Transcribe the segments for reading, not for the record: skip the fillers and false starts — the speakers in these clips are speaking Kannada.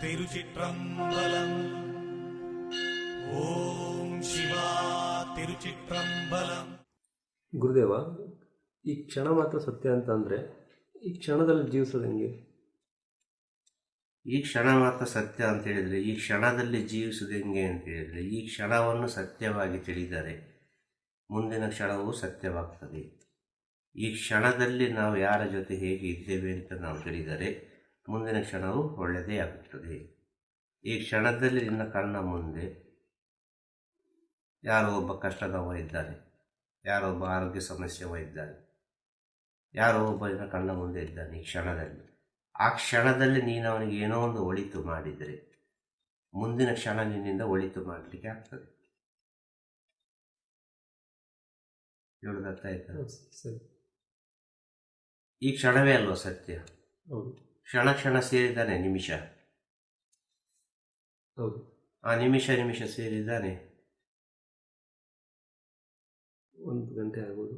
ತಿರುಚಿಟ್ರಂಬಲಂ. ಓಂ ಶಿವಾ ತಿರುಚಿಟ್ರಂಬಲಂ. ಗುರುದೇವ, ಈ ಕ್ಷಣ ಮಾತ್ರ ಸತ್ಯ ಅಂತ ಅಂದರೆ ಈ ಕ್ಷಣದಲ್ಲಿ ಜೀವಿಸೋದು ಹೆಂಗೆ? ಈ ಕ್ಷಣ ಮಾತ್ರ ಸತ್ಯ ಅಂತ ಹೇಳಿದರೆ ಈ ಕ್ಷಣದಲ್ಲಿ ಜೀವಿಸೋದು ಹೆಂಗೆ ಅಂತ ಹೇಳಿದರೆ, ಈ ಕ್ಷಣವನ್ನು ಸತ್ಯವಾಗಿ ತಿಳಿದರೆ ಮುಂದಿನ ಕ್ಷಣವೂ ಸತ್ಯವಾಗ್ತದೆ. ಈ ಕ್ಷಣದಲ್ಲಿ ನಾವು ಯಾರ ಜೊತೆ ಹೇಗೆ ಇದ್ದೇವೆ ಅಂತ ನಾವು ತಿಳಿದರೆ ಮುಂದಿನ ಕ್ಷಣವೂ ಒಳ್ಳೆಯದೇ ಆಗುತ್ತದೆ. ಈ ಕ್ಷಣದಲ್ಲಿ ನಿನ್ನ ಕಣ್ಣ ಮುಂದೆ ಯಾರೋ ಒಬ್ಬ ಕಷ್ಟದವ ಇದ್ದಾನೆ, ಯಾರೋ ಒಬ್ಬ ಆರೋಗ್ಯ ಸಮಸ್ಯೆವ ಇದ್ದಾನೆ, ಯಾರೋ ಒಬ್ಬ ನಿನ್ನ ಕಣ್ಣ ಮುಂದೆ ಇದ್ದಾನೆ. ಈ ಕ್ಷಣದಲ್ಲಿ ಆ ಕ್ಷಣದಲ್ಲಿ ನೀನು ಅವನಿಗೆ ಏನೋ ಒಂದು ಒಳಿತು ಮಾಡಿದರೆ ಮುಂದಿನ ಕ್ಷಣ ನಿನ್ನಿಂದ ಒಳಿತು ಮಾಡಲಿಕ್ಕೆ ಆಗ್ತದೆ. ಹೇಳೋದು ಅರ್ಥ ಆಯ್ತಾ? ಸರಿ. ಈ ಕ್ಷಣವೇ ಅಲ್ವ ಸತ್ಯ? ಹೌದು. ಕ್ಷಣ ಕ್ಷಣ ಸೇರಿದ್ದಾನೆ ನಿಮಿಷ. ಹೌದು. ಆ ನಿಮಿಷ ನಿಮಿಷ ಸೇರಿದ್ದಾನೆ 1 ಗಂಟೆ ಆಗ್ಬೋದು.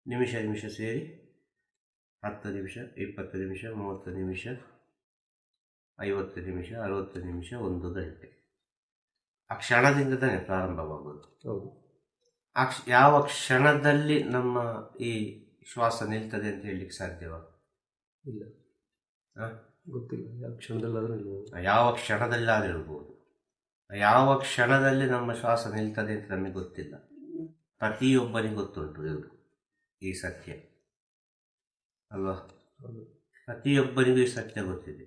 ನಿಮಿಷ ನಿಮಿಷ ಸೇರಿ 10 ನಿಮಿಷ, 20 ನಿಮಿಷ, 30 ನಿಮಿಷ, 50 ನಿಮಿಷ, 60 ನಿಮಿಷ, 1 ಗಂಟೆ. ಆ ಕ್ಷಣದಿಂದ ತಾನೇ ಪ್ರಾರಂಭವಾಗೋದು. ಹೌದು. ಯಾವ ಕ್ಷಣದಲ್ಲಿ ನಮ್ಮ ಈ ಶ್ವಾಸ ನಿಲ್ತದೆ ಅಂತ ಹೇಳಲಿಕ್ಕೆ ಸಾಧ್ಯವಾ? ಇಲ್ಲ, ಗೊತ್ತಿಲ್ಲ. ಯಾವ ಕ್ಷಣದಲ್ಲಾದರೂ ಇರ್ಬೋದು. ಯಾವ ಕ್ಷಣದಲ್ಲಾದರೂ ಇರ್ಬೋದು. ಯಾವ ಕ್ಷಣದಲ್ಲಿ ನಮ್ಮ ಶ್ವಾಸ ನಿಲ್ತದೆ ಅಂತ ನಮಗೆ ಗೊತ್ತಿಲ್ಲ. ಪ್ರತಿಯೊಬ್ಬನಿಗೆ ಗೊತ್ತುಂಟು ಇವರು ಈ ಸತ್ಯ ಅಲ್ವಾ? ಪ್ರತಿಯೊಬ್ಬನಿಗೂ ಈ ಸತ್ಯ ಗೊತ್ತಿದೆ.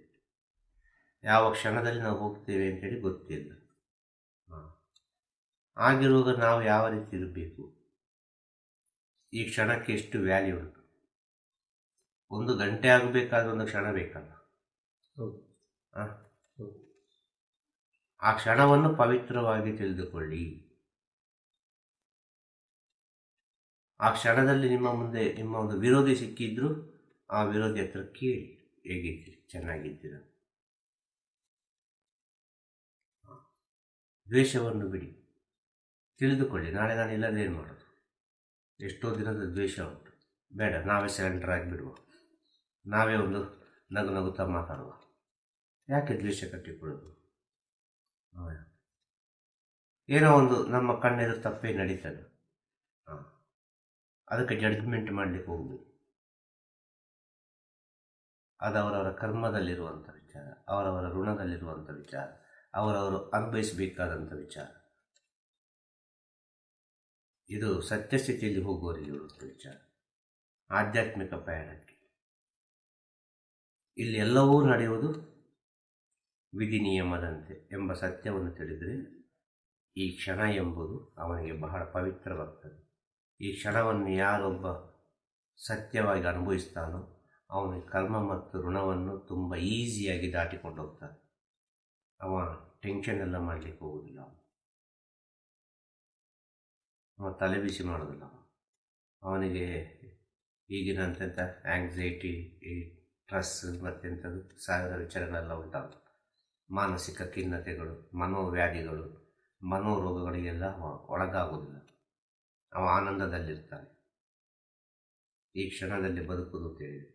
ಯಾವ ಕ್ಷಣದಲ್ಲಿ ನಾವು ಹೋಗ್ತೇವೆ ಅಂತೇಳಿ ಗೊತ್ತಿಲ್ಲ. ಆಗಿರುವಾಗ ನಾವು ಯಾವ ರೀತಿ ಇರಬೇಕು? ಈ ಕ್ಷಣಕ್ಕೆ ಎಷ್ಟು ವ್ಯಾಲ್ಯೂ ಉಂಟು? 1 ಗಂಟೆ ಆಗಬೇಕಾದ್ರೆ 1 ಕ್ಷಣ ಬೇಕಲ್ಲ? ಆ ಕ್ಷಣವನ್ನು ಪವಿತ್ರವಾಗಿ ತಿಳಿದುಕೊಳ್ಳಿ. ಆ ಕ್ಷಣದಲ್ಲಿ ನಿಮ್ಮ ಮುಂದೆ ನಿಮ್ಮ ಒಂದು ವಿರೋಧಿ ಸಿಕ್ಕಿದ್ರು ಆ ವಿರೋಧಿ ಹತ್ರ ಕೇಳಿ, ಹೇಗಿದ್ದೀರಿ, ಚೆನ್ನಾಗಿದ್ದೀರ? ದ್ವೇಷವನ್ನು ಬಿಡಿ, ತಿಳಿದುಕೊಳ್ಳಿ. ನಾಳೆ ನಾನು ಇಲ್ಲದೆ ಏನು ಮಾಡೋದು? ಎಷ್ಟೋ ದಿನದ ದ್ವೇಷ ಉಂಟು, ಬೇಡ, ನಾವೇ ಸರೆಂಡರ್ ಆಗಿಬಿಡುವ, ನಾವೇ ಒಂದು ನಗು ನಗುತ್ತಾ ಮಾತಾಡುವ. ಯಾಕೆ ದ್ವೇಷ ಕಟ್ಟಿಕೊಳ್ಳೋದು? ಏನೋ ಒಂದು ನಮ್ಮ ಕಣ್ಣೆದು ತಪ್ಪೇ ನಡೀತದೆ, ಅದಕ್ಕೆ ಜಡ್ಜ್ಮೆಂಟ್ ಮಾಡಲಿಕ್ಕೆ ಹೋಗ್ಬೇಕು. ಅದು ಅವರವರ ಕರ್ಮದಲ್ಲಿರುವಂಥ ವಿಚಾರ, ಅವರವರ ಋಣದಲ್ಲಿರುವಂಥ ವಿಚಾರ, ಅವರವರು ಅನುಭವಿಸಬೇಕಾದಂಥ ವಿಚಾರ. ಇದು ಸತ್ಯಸ್ಥಿತಿಯಲ್ಲಿ ಹೋಗುವವರಿಗೆ ಇರುವಂಥ ವಿಚಾರ, ಆಧ್ಯಾತ್ಮಿಕ ಪ್ರಯಾಣಕ್ಕೆ. ಇಲ್ಲಿ ಎಲ್ಲವೂ ನಡೆಯುವುದು ವಿಧಿ ನಿಯಮದಂತೆ ಎಂಬ ಸತ್ಯವನ್ನು ತಿಳಿದರೆ ಈ ಕ್ಷಣ ಎಂಬುದು ಅವನಿಗೆ ಬಹಳ ಪವಿತ್ರವಾಗ್ತದೆ. ಈ ಕ್ಷಣವನ್ನು ಯಾರೊಬ್ಬ ಸತ್ಯವಾಗಿ ಅನುಭವಿಸ್ತಾನೋ ಅವನಿಗೆ ಕರ್ಮ ಮತ್ತು ಋಣವನ್ನು ತುಂಬ ಈಸಿಯಾಗಿ ದಾಟಿಕೊಂಡು ಹೋಗ್ತಾನೆ. ಅವ ಟೆನ್ಷನ್ ಎಲ್ಲ ಮಾಡಲಿಕ್ಕೆ ಹೋಗೋದಿಲ್ಲ, ಅವ ತಲೆ ಬಿಸಿ ಮಾಡೋದಿಲ್ಲ. ಅವನಿಗೆ ಈಗಿನಂಥ ಆಂಗ್ಸೈಟಿ, ಸ್ಟ್ರೆಸ್ ಮತ್ತೆಂಥದ್ದು 1000 ವಿಚಾರಗಳೆಲ್ಲ ಉಂಟಾಗುತ್ತೆ. ಮಾನಸಿಕ ಖಿನ್ನತೆಗಳು, ಮನೋವ್ಯಾಧಿಗಳು, ಮನೋರೋಗಗಳಿಗೆಲ್ಲ ಒಳಗಾಗುವುದಿಲ್ಲ. ಅವ ಆನಂದದಲ್ಲಿರ್ತಾನೆ. ಈ ಕ್ಷಣದಲ್ಲಿ ಬದುಕುವುದು ಅಂತ ಹೇಳಿದರೆ,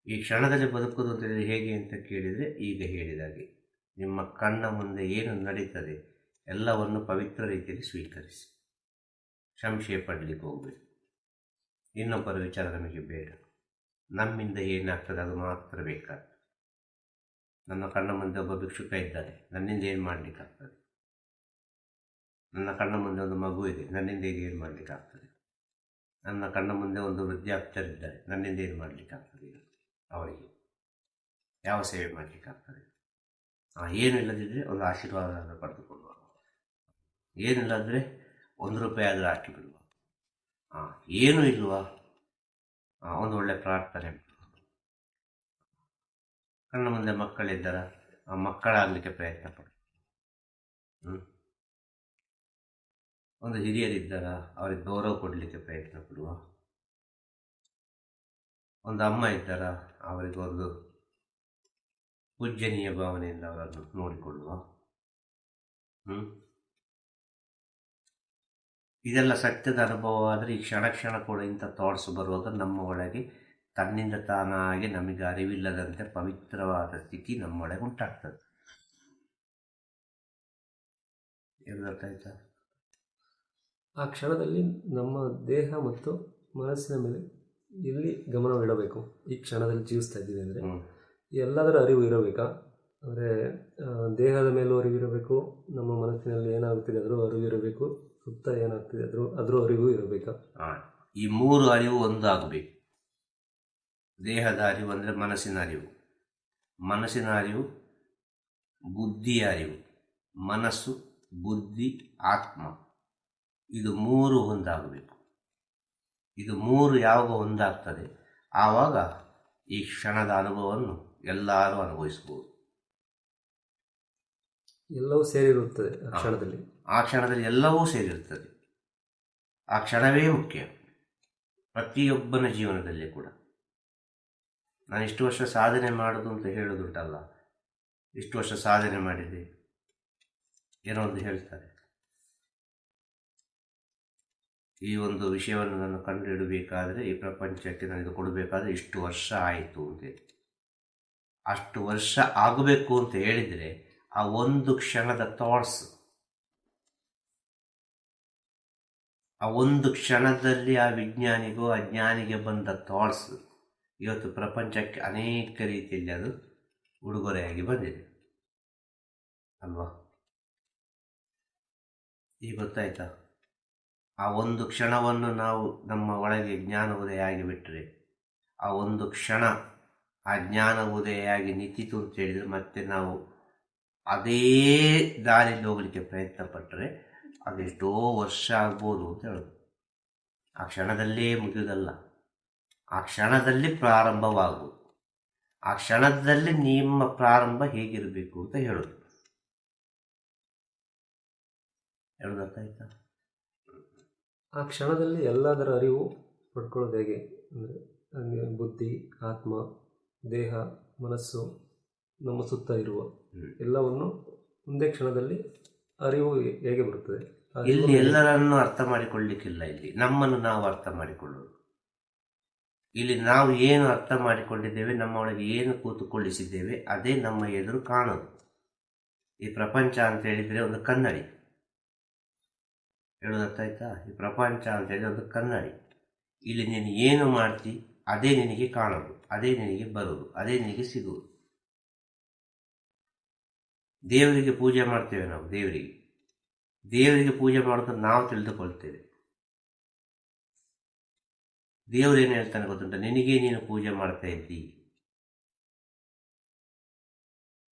ಈ ಕ್ಷಣದಲ್ಲಿ ಬದುಕುವುದು ಅಂತ ಹೇಳಿದರೆ ಹೇಗೆ ಅಂತ ಕೇಳಿದರೆ, ಈಗ ಹೇಳಿದಾಗೆ ನಿಮ್ಮ ಕಣ್ಣ ಮುಂದೆ ಏನು ನಡೀತದೆ ಎಲ್ಲವನ್ನು ಪವಿತ್ರ ರೀತಿಯಲ್ಲಿ ಸ್ವೀಕರಿಸಿ, ಸಂಶಯ ಪಡಲಿಕ್ಕೆ ಹೋಗಬೇಕು. ಇನ್ನೊಬ್ಬರ ವಿಚಾರ ನಮಗೆ ಬೇಡ, ನಮ್ಮಿಂದ ಏನಾಗ್ತದೆ ಅದು ಮಾತ್ರ ಬೇಕಾಗ್ತದೆ. ನನ್ನ ಕಣ್ಣ ಮುಂದೆ ಒಬ್ಬ ಭಿಕ್ಷುಕ ಇದ್ದಾನೆ, ನನ್ನಿಂದ ಏನು ಮಾಡಲಿಕ್ಕಾಗ್ತದೆ? ನನ್ನ ಕಣ್ಣ ಮುಂದೆ ಒಂದು ಮಗು ಇದೆ, ನನ್ನಿಂದ ಏನು ಮಾಡಲಿಕ್ಕಾಗ್ತದೆ? ನನ್ನ ಕಣ್ಣ ಮುಂದೆ ಒಂದು ವೃದ್ಧಾಪ್ತರಿದ್ದಾರೆ, ನನ್ನಿಂದ ಏನು ಮಾಡಲಿಕ್ಕಾಗ್ತದೆ? ಅವರಿಗೆ ಯಾವ ಸೇವೆ ಮಾಡಲಿಕ್ಕಾಗ್ತದೆ? ಏನು ಇಲ್ಲದಿದ್ದರೆ ಒಂದು ಆಶೀರ್ವಾದ ಪಡೆದುಕೊಳ್ಳುವ, ಏನಿಲ್ಲಾದರೆ 1 ರೂಪಾಯಿ ಆದರೂ ಹಾಕಿ ಬಿಡುವ, ಏನೂ ಇಲ್ವಾ ಒಂದು ಒಳ್ಳೆ ಪ್ರಾರ್ಥನೆ. ಕಣ್ಣ ಮುಂದೆ ಮಕ್ಕಳಿದ್ದಾರ, ಆ ಮಕ್ಕಳಾಗಲಿಕ್ಕೆ ಪ್ರಯತ್ನ ಪಡು. ಒಂದು ಹಿರಿಯರಿದ್ದಾರ, ಅವರಿಗೆ ಗೌರವ ಕೊಡಲಿಕ್ಕೆ ಪ್ರಯತ್ನ ಪಡುವ. ಒಂದು ಅಮ್ಮ ಇದ್ದಾರ, ಅವರಿಗೊಂದು ಪೂಜ್ಯನೀಯ ಭಾವನೆಯಿಂದ ಅವರನ್ನು ನೋಡಿಕೊಳ್ಳುವ. ಇದೆಲ್ಲ ಸತ್ಯದ ಅನುಭವ ಆದರೆ ಈ ಕ್ಷಣ ಕ್ಷಣ ಕೂಡ ಇಂಥ ಥಾಟ್ಸ್ ಬರುವಾಗ ನಮ್ಮ ಒಳಗೆ ತನ್ನಿಂದ ತಾನಾಗಿ ನಮಗೆ ಅರಿವಿಲ್ಲದಂತೆ ಪವಿತ್ರವಾದ ಸ್ಥಿತಿ ನಮ್ಮೊಳಗೆ ಉಂಟಾಗ್ತದೆ. ಏನು ಗೊತ್ತಾಯ್ತಾ? ಆ ಕ್ಷಣದಲ್ಲಿ ನಮ್ಮ ದೇಹ ಮತ್ತು ಮನಸ್ಸಿನ ಮೇಲೆ ಎಲ್ಲಿ ಗಮನವಿಡಬೇಕು? ಈ ಕ್ಷಣದಲ್ಲಿ ಜೀವಿಸ್ತಾ ಇದ್ದೀವಿ ಅಂದರೆ ಎಲ್ಲದರ ಅರಿವು ಇರಬೇಕಾ? ಅಂದರೆ ದೇಹದ ಮೇಲೂ ಅರಿವಿರಬೇಕು, ನಮ್ಮ ಮನಸ್ಸಿನಲ್ಲಿ ಏನಾಗ್ತಿದೆ ಅದರ ಅರಿವು ಇರಬೇಕು, ಸುತ್ತ ಏನಾಗ್ತಿದೆ ಅದರ ಅರಿವು ಇರಬೇಕಾ? ಈ ಮೂರು ಅರಿವು ಒಂದಾಗಬೇಕು. ದೇಹದ ಅರಿವು ಅಂದರೆ ಮನಸ್ಸಿನ ಅರಿವು, ಮನಸ್ಸಿನ ಅರಿವು ಬುದ್ಧಿಯ ಅರಿವು, ಮನಸ್ಸು ಬುದ್ಧಿ ಆತ್ಮ, ಇದು ಮೂರು ಒಂದಾಗಬೇಕು. ಇದು ಮೂರು ಯಾವಾಗ ಒಂದಾಗ್ತದೆ ಆವಾಗ ಈ ಕ್ಷಣದ ಅನುಭವವನ್ನು ಎಲ್ಲರೂ ಅನುಭವಿಸಬಹುದು. ಎಲ್ಲವೂ ಸೇರಿರುತ್ತದೆ ಆ ಕ್ಷಣದಲ್ಲಿ. ಆ ಕ್ಷಣದಲ್ಲಿ ಎಲ್ಲವೂ ಸೇರಿರುತ್ತದೆ. ಆ ಕ್ಷಣವೇ ಮುಖ್ಯ ಪ್ರತಿಯೊಬ್ಬನ ಜೀವನದಲ್ಲಿ ಕೂಡ. ನಾನು ಇಷ್ಟು ವರ್ಷ ಸಾಧನೆ ಮಾಡೋದು ಅಂತ ಹೇಳೋದುಂಟಲ್ಲ, ಇಷ್ಟು ವರ್ಷ ಸಾಧನೆ ಮಾಡಿದೆ ಏನೋ ಒಂದು ಹೇಳ್ತಾರೆ. ಈ ಒಂದು ವಿಷಯವನ್ನು ನಾನು ಕಂಡುಹಿಡಬೇಕಾದ್ರೆ, ಈ ಪ್ರಪಂಚಕ್ಕೆ ನನಗೆ ಕೊಡಬೇಕಾದ್ರೆ ಇಷ್ಟು ವರ್ಷ ಆಯಿತು ಅಂತೇಳಿ. ಅಷ್ಟು ವರ್ಷ ಆಗಬೇಕು ಅಂತ ಹೇಳಿದರೆ ಆ ಒಂದು ಕ್ಷಣದ ಥಾಟ್ಸ್, ಆ ಒಂದು ಕ್ಷಣದಲ್ಲಿ ಆ ವಿಜ್ಞಾನಿಗೋ ಅಜ್ಞಾನಿಗೆ ಬಂದ ಥಾಟ್ಸ್ ಇವತ್ತು ಪ್ರಪಂಚಕ್ಕೆ ಅನೇಕ ರೀತಿಯಲ್ಲಿ ಅದು ಉಡುಗೊರೆಯಾಗಿ ಬಂದಿದೆ ಅಲ್ವಾ? ಈಗ ಗೊತ್ತಾಯ್ತಾ? ಆ ಒಂದು ಕ್ಷಣವನ್ನು ನಾವು ನಮ್ಮ ಒಳಗೆ ಜ್ಞಾನ ಉದಯ ಆಗಿಬಿಟ್ರೆ, ಆ ಒಂದು ಕ್ಷಣ ಆ ಜ್ಞಾನ ಉದಯ ಆಗಿ ನಿಂತಿತು ಅಂತ ಹೇಳಿದರೆ ಮತ್ತೆ ನಾವು ಅದೇ ದಾರಿಯಲ್ಲಿ ಹೋಗಲಿಕ್ಕೆ ಪ್ರಯತ್ನ ಪಟ್ಟರೆ ಅದೆಷ್ಟೋ ವರ್ಷ ಆಗ್ಬೋದು ಅಂತ ಹೇಳೋದು. ಆ ಕ್ಷಣದಲ್ಲೇ ಮುಗಿಯುವುದಲ್ಲ, ಆ ಕ್ಷಣದಲ್ಲಿ ಪ್ರಾರಂಭವಾಗುವುದು. ಆ ಕ್ಷಣದಲ್ಲಿ ನಿಮ್ಮ ಪ್ರಾರಂಭ ಹೇಗಿರಬೇಕು ಅಂತ ಹೇಳೋದು. ಹೇಳೋದಾಯ್ತಾ? ಆ ಕ್ಷಣದಲ್ಲಿ ಎಲ್ಲದರ ಅರಿವು ಪಡ್ಕೊಳ್ಳೋದು ಹೇಗೆ? ಅಂದರೆ ಬುದ್ಧಿ ಆತ್ಮ ದೇಹ ಮನಸ್ಸು ನಮ್ಮ ಸುತ್ತ ಇರುವ ಎಲ್ಲವನ್ನು ಒಂದೇ ಕ್ಷಣದಲ್ಲಿ ಅರಿವು ಹೇಗೆ ಬರುತ್ತದೆ? ಇಲ್ಲಿ ಎಲ್ಲರನ್ನು ಅರ್ಥ ಮಾಡಿಕೊಳ್ಳಲಿಕ್ಕಿಲ್ಲ. ಇಲ್ಲಿ ನಮ್ಮನ್ನು ನಾವು ಅರ್ಥ ಮಾಡಿಕೊಳ್ಳೋದು. ಇಲ್ಲಿ ನಾವು ಏನು ಅರ್ಥ ಮಾಡಿಕೊಂಡಿದ್ದೇವೆ, ನಮ್ಮ ಒಳಗೆ ಏನು ಕೂತುಕೊಳ್ಳಿಸಿದ್ದೇವೆ ಅದೇ ನಮ್ಮ ಎದುರು ಕಾಣೋದು. ಈ ಪ್ರಪಂಚ ಅಂತ ಹೇಳಿದರೆ ಒಂದು ಕನ್ನಡಿ. ಹೇಳೋದಾಯ್ತಾ? ಈ ಪ್ರಪಂಚ ಅಂತ ಹೇಳಿದ್ರೆ ಒಂದು ಕನ್ನಡಿ. ಇಲ್ಲಿ ನೀನು ಏನು ಮಾಡ್ತಿ ಅದೇ ನಿನಗೆ ಕಾಣೋದು, ಅದೇ ನಿನಗೆ ಬರೋದು, ಅದೇ ನಿನಗೆ ಸಿಗುವುದು. ದೇವರಿಗೆ ಪೂಜೆ ಮಾಡ್ತೇವೆ ನಾವು. ದೇವರಿಗೆ ಪೂಜೆ ಮಾಡೋದನ್ನು ನಾವು ತಿಳಿದುಕೊಳ್ತೇವೆ. ದೇವರೇನು ಹೇಳ್ತಾನೆ ಗೊತ್ತುಂಟ? ನಿನಗೆ ನೀನು ಪೂಜೆ ಮಾಡ್ತಾ ಇದ್ದಿ.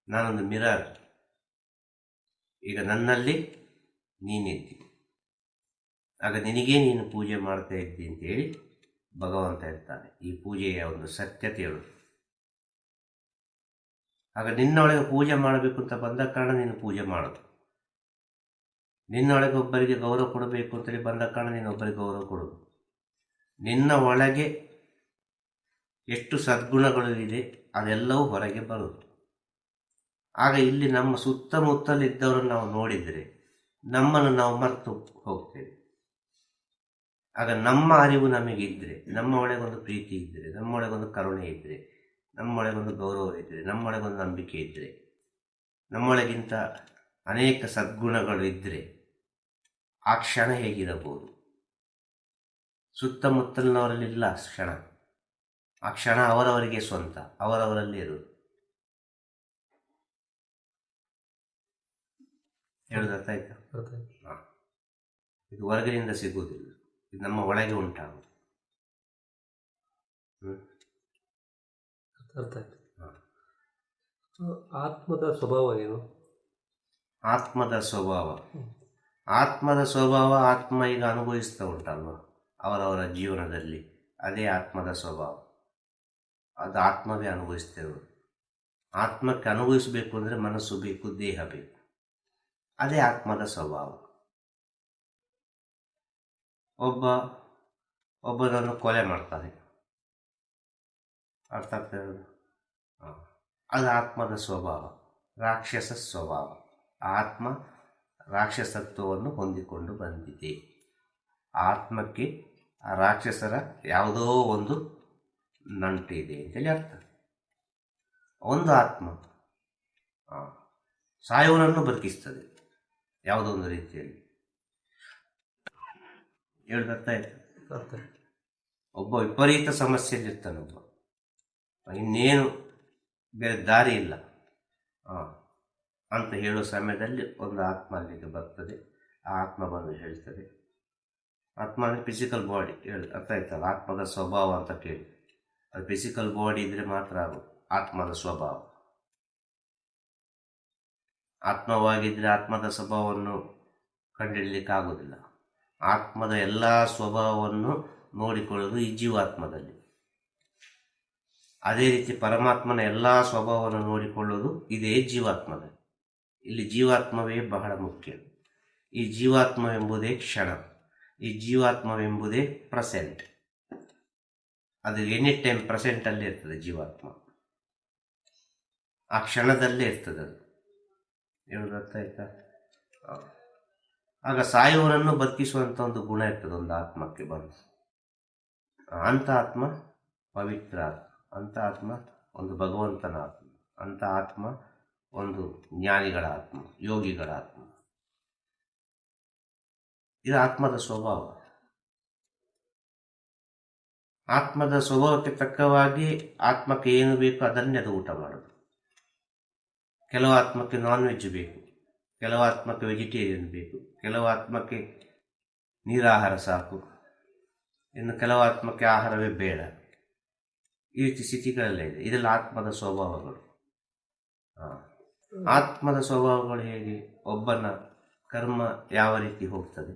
ನಾನೊಂದು ಮಿರರ್, ಈಗ ನನ್ನಲ್ಲಿ ನೀನಿದ್ದಿ, ಆಗ ನಿನಗೇ ನೀನು ಪೂಜೆ ಮಾಡ್ತಾ ಇದ್ದಿ ಅಂತೇಳಿ ಭಗವಂತ ಹೇಳ್ತಾನೆ. ಈ ಪೂಜೆಯ ಒಂದು ಸತ್ಯತೆ ಹೇಳೋದು. ಆಗ ನಿನ್ನೊಳಗೆ ಪೂಜೆ ಮಾಡಬೇಕು ಅಂತ ಬಂದ ಕಾರಣ ನೀನು ಪೂಜೆ ಮಾಡೋದು. ನಿನ್ನೊಳಗೆ ಒಬ್ಬರಿಗೆ ಗೌರವ ಕೊಡಬೇಕು ಅಂತೇಳಿ ಬಂದ ಕಾರಣ ನೀನು ಒಬ್ಬರಿಗೆ ಗೌರವ ಕೊಡೋದು. ನಿನ್ನ ಒಳಗೆ ಎಷ್ಟು ಸದ್ಗುಣಗಳು ಇದೆ ಅದೆಲ್ಲವೂ ಹೊರಗೆ ಬರೋದು. ಆಗ ಇಲ್ಲಿ ನಮ್ಮ ಸುತ್ತಮುತ್ತಲಿದ್ದವರನ್ನು ನಾವು ನೋಡಿದರೆ ನಮ್ಮನ್ನು ನಾವು ಮರೆತು ಹೋಗ್ತೇವೆ. ಆಗ ನಮ್ಮ ಅರಿವು ನಮಗಿದ್ದರೆ, ನಮ್ಮ ಒಳಗೊಂದು ಪ್ರೀತಿ ಇದ್ದರೆ, ನಮ್ಮೊಳಗೊಂದು ಕರುಣೆ ಇದ್ದರೆ, ನಮ್ಮೊಳಗೊಂದು ಗೌರವ ಇದ್ದರೆ, ನಮ್ಮೊಳಗೊಂದು ನಂಬಿಕೆ ಇದ್ದರೆ, ನಮ್ಮೊಳಗಿಂತ ಅನೇಕ ಸದ್ಗುಣಗಳು ಇದ್ದರೆ ಆ ಕ್ಷಣ ಹೇಗಿರಬಹುದು? ಸುತ್ತಮುತ್ತಲಿನವರಲ್ಲಿಲ್ಲ ಕ್ಷಣ. ಆ ಕ್ಷಣ ಅವರವರಿಗೆ ಸ್ವಂತ, ಅವರವರಲ್ಲಿ ಇರುವುದು. ಹೇಳೋದರ್ಥ ಆಯ್ತಾ? ಇದು ಹೊರಗಿನಿಂದ ಸಿಗುವುದಿಲ್ಲ, ಇದು ನಮ್ಮ ಒಳಗೆ ಉಂಟಾಗುವುದು. ಅರ್ಥ ಆಯ್ತು. ಆತ್ಮದ ಸ್ವಭಾವ ಏನು? ಆತ್ಮದ ಸ್ವಭಾವ, ಆತ್ಮದ ಸ್ವಭಾವ ಆತ್ಮ ಈಗ ಅನುಭವಿಸ್ತಾ ಉಂಟಲ್ವ ಅವರವರ ಜೀವನದಲ್ಲಿ, ಅದೇ ಆತ್ಮದ ಸ್ವಭಾವ. ಅದು ಆತ್ಮವೇ ಅನುಭವಿಸ್ತೇವೆ. ಆತ್ಮಕ್ಕೆ ಅನುಭವಿಸಬೇಕು ಅಂದರೆ ಮನಸ್ಸು ಬೇಕು, ದೇಹ ಬೇಕು. ಅದೇ ಆತ್ಮದ ಸ್ವಭಾವ. ಒಬ್ಬನನ್ನು ಕೊಲೆ ಮಾಡ್ತಾನೆ, ಅರ್ಥ ಆಗ್ತಾ ಇರೋದು? ಅದು ಆತ್ಮದ ಸ್ವಭಾವ, ರಾಕ್ಷಸ ಸ್ವಭಾವ. ಆತ್ಮ ರಾಕ್ಷಸತ್ವವನ್ನು ಹೊಂದಿಕೊಂಡು ಬಂದಿದೆ. ಆತ್ಮಕ್ಕೆ ಆ ರಾಕ್ಷಸರ ಯಾವುದೋ ಒಂದು ನಂಟು ಇದೆ ಅಂತೇಳಿ ಅರ್ಥ. ಒಂದು ಆತ್ಮ ಸಾಯುವನನ್ನು ಬದುಕಿಸ್ತದೆ ಯಾವುದೋ ಒಂದು ರೀತಿಯಲ್ಲಿ. ಹೇಳೋದು ಅರ್ಥ ಆಯ್ತು? ಒಬ್ಬ ವಿಪರೀತ ಸಮಸ್ಯೆಯಲ್ಲಿರ್ತಾನೆ, ಒಬ್ಬ ಇನ್ನೇನು ಬೇರೆ ದಾರಿ ಇಲ್ಲ ಅಂತ ಹೇಳೋ ಸಮಯದಲ್ಲಿ ಒಂದು ಆತ್ಮ ಅಲ್ಲಿಗೆ ಬರ್ತದೆ. ಆ ಆತ್ಮ ಬಂದು ಹೇಳ್ತದೆ. ಆತ್ಮ ಅಂದರೆ ಫಿಸಿಕಲ್ ಬಾಡಿ, ಅರ್ಥ ಆಯ್ತಲ್ಲ? ಆತ್ಮದ ಸ್ವಭಾವ ಅಂತ ಕೇಳಿ, ಅದು ಫಿಸಿಕಲ್ ಬಾಡಿ ಇದ್ರೆ ಮಾತ್ರ ಆಗೋದು ಆತ್ಮದ ಸ್ವಭಾವ. ಆತ್ಮವಾಗಿದ್ದರೆ ಆತ್ಮದ ಸ್ವಭಾವವನ್ನು ಕಂಡುಹಿಡಲಿಕ್ಕಾಗೋದಿಲ್ಲ. ಆತ್ಮದ ಎಲ್ಲ ಸ್ವಭಾವವನ್ನು ನೋಡಿಕೊಳ್ಳೋದು ಈ ಜೀವಾತ್ಮದಲ್ಲಿ. ಅದೇ ರೀತಿ ಪರಮಾತ್ಮನ ಎಲ್ಲ ಸ್ವಭಾವವನ್ನು ನೋಡಿಕೊಳ್ಳೋದು ಇದೇ ಜೀವಾತ್ಮದಲ್ಲಿ. ಇಲ್ಲಿ ಜೀವಾತ್ಮವೇ ಬಹಳ ಮುಖ್ಯ. ಈ ಜೀವಾತ್ಮವೆಂಬುದೇ ಕ್ಷಣ, ಈ ಜೀವಾತ್ಮವೆಂಬುದೇ ಪ್ರೆಸೆಂಟ್. ಅದು ಎನಿ ಟೈಮ್ ಪ್ರೆಸೆಂಟಲ್ಲೇ ಇರ್ತದೆ ಜೀವಾತ್ಮ, ಆ ಕ್ಷಣದಲ್ಲೇ ಇರ್ತದೆ ಅದು. ಹೇಳೋದು ಅರ್ಥ ಆಯ್ತಾ? ಆಗ ಸಾಯುವನನ್ನು ಬದುಕಿಸುವಂಥ ಒಂದು ಗುಣ ಇರ್ತದೆ ಒಂದು ಆತ್ಮಕ್ಕೆ ಬಂದು. ಅಂಥ ಆತ್ಮ ಪವಿತ್ರ ಆತ್ಮ, ಅಂಥ ಆತ್ಮ ಒಂದು ಭಗವಂತನ ಆತ್ಮ, ಅಂಥ ಆತ್ಮ ಒಂದು ಜ್ಞಾನಿಗಳ ಆತ್ಮ, ಯೋಗಿಗಳ ಆತ್ಮ. ಇದು ಆತ್ಮದ ಸ್ವಭಾವ. ಆತ್ಮದ ಸ್ವಭಾವಕ್ಕೆ ತಕ್ಕವಾಗಿ ಆತ್ಮಕ್ಕೆ ಏನು ಬೇಕು ಅದನ್ನೇ ಅದು ಊಟ ಮಾಡೋದು. ಕೆಲವು ಆತ್ಮಕ್ಕೆ ನಾನ್ ವೆಜ್ ಬೇಕು, ಕೆಲವು ಆತ್ಮಕ್ಕೆ ವೆಜಿಟೇರಿಯನ್ ಬೇಕು, ಕೆಲವು ಆತ್ಮಕ್ಕೆ ನೀರಾಹಾರ ಸಾಕು, ಇನ್ನು ಕೆಲವು ಆತ್ಮಕ್ಕೆ ಆಹಾರವೇ ಬೇಡ. ಈ ರೀತಿ ಸ್ಥಿತಿಗಳೆಲ್ಲ ಇದೆ. ಇದೆಲ್ಲ ಆತ್ಮದ ಸ್ವಭಾವಗಳು. ಆತ್ಮದ ಸ್ವಭಾವಗಳು ಹೇಗೆ? ಒಬ್ಬನ ಕರ್ಮ ಯಾವ ರೀತಿ ಹೋಗ್ತದೆ,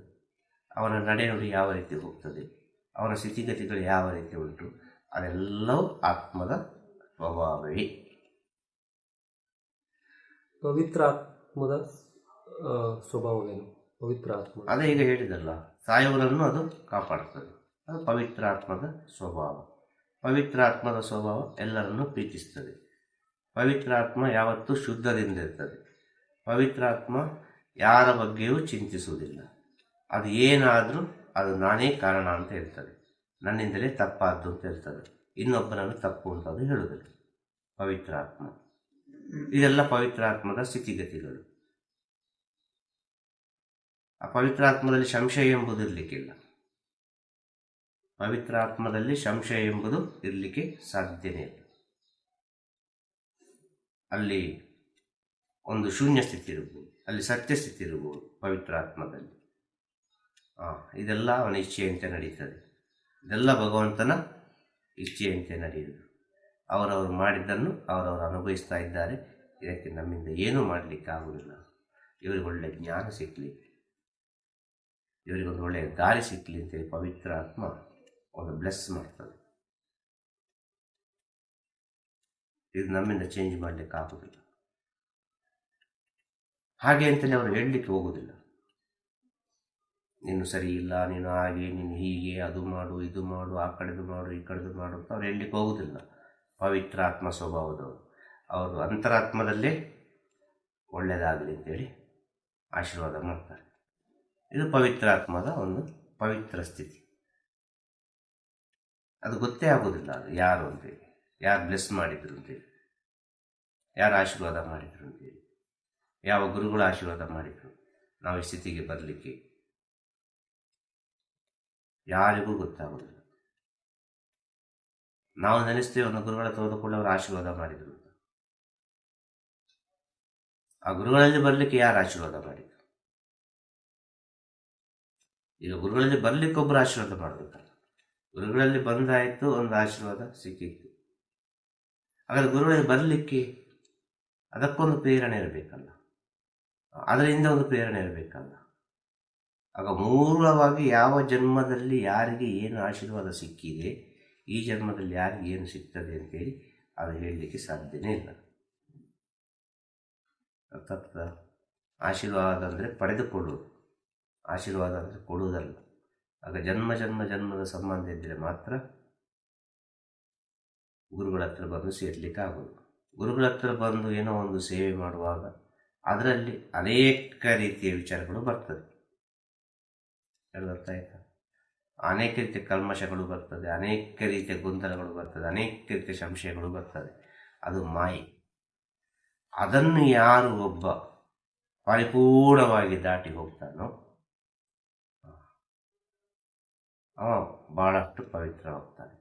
ಅವನ ನಡೆನುಡಿ ಯಾವ ರೀತಿ ಹೋಗ್ತದೆ, ಅವನ ಸ್ಥಿತಿಗತಿಗಳು ಯಾವ ರೀತಿ ಉಂಟು, ಅದೆಲ್ಲವೂ ಆತ್ಮದ ಸ್ವಭಾವವೇ. ಪವಿತ್ರ ಆತ್ಮದ ಸ್ವಭಾವವೇನು? ಪವಿತ್ರ ಆತ್ಮ ಅದೇ ಈಗ ಹೇಳಿದಲ್ಲ, ಸಾಯುವನನ್ನು ಅದು ಕಾಪಾಡ್ತದೆ. ಅದು ಪವಿತ್ರ ಆತ್ಮದ ಸ್ವಭಾವ. ಪವಿತ್ರ ಆತ್ಮದ ಸ್ವಭಾವ ಎಲ್ಲರನ್ನೂ ಪ್ರೀತಿಸ್ತದೆ. ಪವಿತ್ರ ಆತ್ಮ ಯಾವತ್ತೂ ಶುದ್ಧದಿಂದ ಇರ್ತದೆ. ಪವಿತ್ರ ಆತ್ಮ ಯಾರ ಬಗ್ಗೆಯೂ ಚಿಂತಿಸುವುದಿಲ್ಲ. ಅದು ಏನಾದರೂ ಅದು ನಾನೇ ಕಾರಣ ಅಂತ ಹೇಳ್ತದೆ, ನನ್ನಿಂದಲೇ ತಪ್ಪಾದ್ದು ಅಂತ ಹೇಳ್ತದೆ, ಇನ್ನೊಬ್ಬನನ್ನು ತಪ್ಪು ಅಂತ ಅದು ಹೇಳುವುದಿಲ್ಲ ಪವಿತ್ರ ಆತ್ಮ. ಇದೆಲ್ಲ ಪವಿತ್ರ ಆತ್ಮದ ಸ್ಥಿತಿಗತಿಗಳು. ಆ ಪವಿತ್ರ ಆತ್ಮದಲ್ಲಿ ಸಂಶಯ ಎಂಬುದು ಇರಲಿಕ್ಕಿಲ್ಲ. ಪವಿತ್ರ ಆತ್ಮದಲ್ಲಿ ಸಂಶಯ ಎಂಬುದು ಇರಲಿಕ್ಕೆ ಸಾಧ್ಯನೇ ಇಲ್ಲ. ಅಲ್ಲಿ ಒಂದು ಶೂನ್ಯ ಸ್ಥಿತಿ ಇರ್ಬೋದು, ಅಲ್ಲಿ ಸತ್ಯ ಸ್ಥಿತಿ ಇರ್ಬೋದು ಪವಿತ್ರ ಆತ್ಮದಲ್ಲಿ. ಇದೆಲ್ಲ ಅವನ ಇಚ್ಛೆಯಂತೆ ನಡೀತದೆ. ಇದೆಲ್ಲ ಭಗವಂತನ ಇಚ್ಛೆಯಂತೆ ನಡೆಯುವುದು. ಅವರವರು ಮಾಡಿದ್ದನ್ನು ಅವರವರು ಅನುಭವಿಸ್ತಾ ಇದ್ದಾರೆ. ಇದಕ್ಕೆ ನಮ್ಮಿಂದ ಏನೂ ಮಾಡಲಿಕ್ಕೆ ಆಗುವುದಿಲ್ಲ. ಇವರಿಗೆ ಒಳ್ಳೆಯ ಜ್ಞಾನ ಸಿಕ್ಕಲಿ, ಇವರಿಗೊಂದು ಒಳ್ಳೆಯ ದಾರಿ ಸಿಕ್ಕಲಿ ಅಂತೇಳಿ ಪವಿತ್ರ ಆತ್ಮ ಒಂದು ಬ್ಲೆಸ್ ಮಾಡ್ತದೆ. ಇದು ನಮ್ಮಿಂದ ಚೇಂಜ್ ಮಾಡಲಿಕ್ಕೆ ಆಗುವುದಿಲ್ಲ. ಹಾಗೆ ಅಂತಲೇ ಅವರು ಹೇಳಲಿಕ್ಕೆ ಹೋಗುವುದಿಲ್ಲ, ನೀನು ಸರಿ ಇಲ್ಲ, ನೀನು ಹಾಗೆ, ನೀನು ಹೀಗೆ, ಅದು ಮಾಡು, ಇದು ಮಾಡು, ಆ ಕಡೆದು ಮಾಡು, ಈ ಕಡೆದು ಮಾಡು ಅಂತ ಅವ್ರು ಹೇಳಲಿಕ್ಕೆ ಹೋಗುವುದಿಲ್ಲ. ಪವಿತ್ರ ಆತ್ಮ ಸ್ವಭಾವದವರು ಅವರು ಅಂತರಾತ್ಮದಲ್ಲೇ ಒಳ್ಳೆಯದಾಗಲಿ ಅಂತೇಳಿ ಆಶೀರ್ವಾದ ಮಾಡ್ತಾರೆ. ಇದು ಪವಿತ್ರ ಆತ್ಮದ ಒಂದು ಪವಿತ್ರ ಸ್ಥಿತಿ. ಅದು ಗೊತ್ತೇ ಆಗೋದಿಲ್ಲ ಅದು ಯಾರು ಅಂತೇಳಿ, ಯಾರು ಬ್ಲೆಸ್ ಮಾಡಿದ್ರು ಅಂತೇಳಿ, ಯಾರು ಆಶೀರ್ವಾದ ಮಾಡಿದ್ರು ಅಂತೇಳಿ, ಯಾವ ಗುರುಗಳು ಆಶೀರ್ವಾದ ಮಾಡಿದ್ರು ನಾವು ಈ ಸ್ಥಿತಿಗೆ ಬರಲಿಕ್ಕೆ, ಯಾರಿಗೂ ಗೊತ್ತಾಗೋದಿಲ್ಲ. ನಾವು ನೆನೆಸ್ತೇವೆ ಒಂದು ಗುರುಗಳ ತೆಗೆದುಕೊಂಡು ಅವರು ಆಶೀರ್ವಾದ ಮಾಡಿದರು ಅಂತ. ಆ ಗುರುಗಳಲ್ಲಿ ಬರಲಿಕ್ಕೆ ಯಾರು ಆಶೀರ್ವಾದ ಮಾಡಿದ್ರು? ಈಗ ಗುರುಗಳಲ್ಲಿ ಬರಲಿಕ್ಕೆ ಒಬ್ಬರು ಆಶೀರ್ವಾದ ಮಾಡಬೇಕಲ್ಲ. ಗುರುಗಳಲ್ಲಿ ಬಂದಾಯಿತು, ಒಂದು ಆಶೀರ್ವಾದ ಸಿಕ್ಕಿತ್ತು. ಹಾಗಾದ್ರೆ ಗುರುಗಳಲ್ಲಿ ಬರಲಿಕ್ಕೆ ಅದಕ್ಕೊಂದು ಪ್ರೇರಣೆ ಇರಬೇಕಲ್ಲ, ಅದರಿಂದ ಒಂದು ಪ್ರೇರಣೆ ಇರಬೇಕಲ್ಲ. ಆಗ ಮೂಲವಾಗಿ ಯಾವ ಜನ್ಮದಲ್ಲಿ ಯಾರಿಗೆ ಏನು ಆಶೀರ್ವಾದ ಸಿಕ್ಕಿದೆ, ಈ ಜನ್ಮದಲ್ಲಿ ಯಾರಿಗೆ ಏನು ಸಿಗ್ತದೆ ಅಂತೇಳಿ ಅದು ಹೇಳಲಿಕ್ಕೆ ಸಾಧ್ಯನೇ ಇಲ್ಲ. ಅರ್ಥಾತ್ ಆಶೀರ್ವಾದ ಅಂದರೆ ಪಡೆದುಕೊಳ್ಳುವುದು, ಆಶೀರ್ವಾದ ಅಂದರೆ ಕೊಡುವುದಲ್ಲ. ಆಗ ಜನ್ಮದ ಸಂಬಂಧ ಇದ್ದರೆ ಮಾತ್ರ ಗುರುಗಳ ಹತ್ರ ಬಂದು ಸೇರ್ಲಿಕ್ಕೆ ಆಗೋದು. ಗುರುಗಳ ಹತ್ರ ಬಂದು ಏನೋ ಒಂದು ಸೇವೆ ಮಾಡುವಾಗ ಅದರಲ್ಲಿ ಅನೇಕ ರೀತಿಯ ವಿಚಾರಗಳು ಬರ್ತದೆ. ಅರ್ಥ ಆಯ್ತಾ? ಅನೇಕ ರೀತಿಯ ಕಲ್ಮಶಗಳು ಬರ್ತದೆ, ಅನೇಕ ರೀತಿಯ ಗೊಂದಲಗಳು ಬರ್ತದೆ, ಅನೇಕ ರೀತಿಯ ಸಂಶಯಗಳು ಬರ್ತದೆ. ಅದು ಮಾಯೆ. ಅದನ್ನು ಯಾರು ಒಬ್ಬ ಪರಿಪೂರ್ಣವಾಗಿ ದಾಟಿ ಹೋಗ್ತಾನೋ ಅವ ಬಹಳಷ್ಟು ಪವಿತ್ರವಾಗ್ತಾನೆ.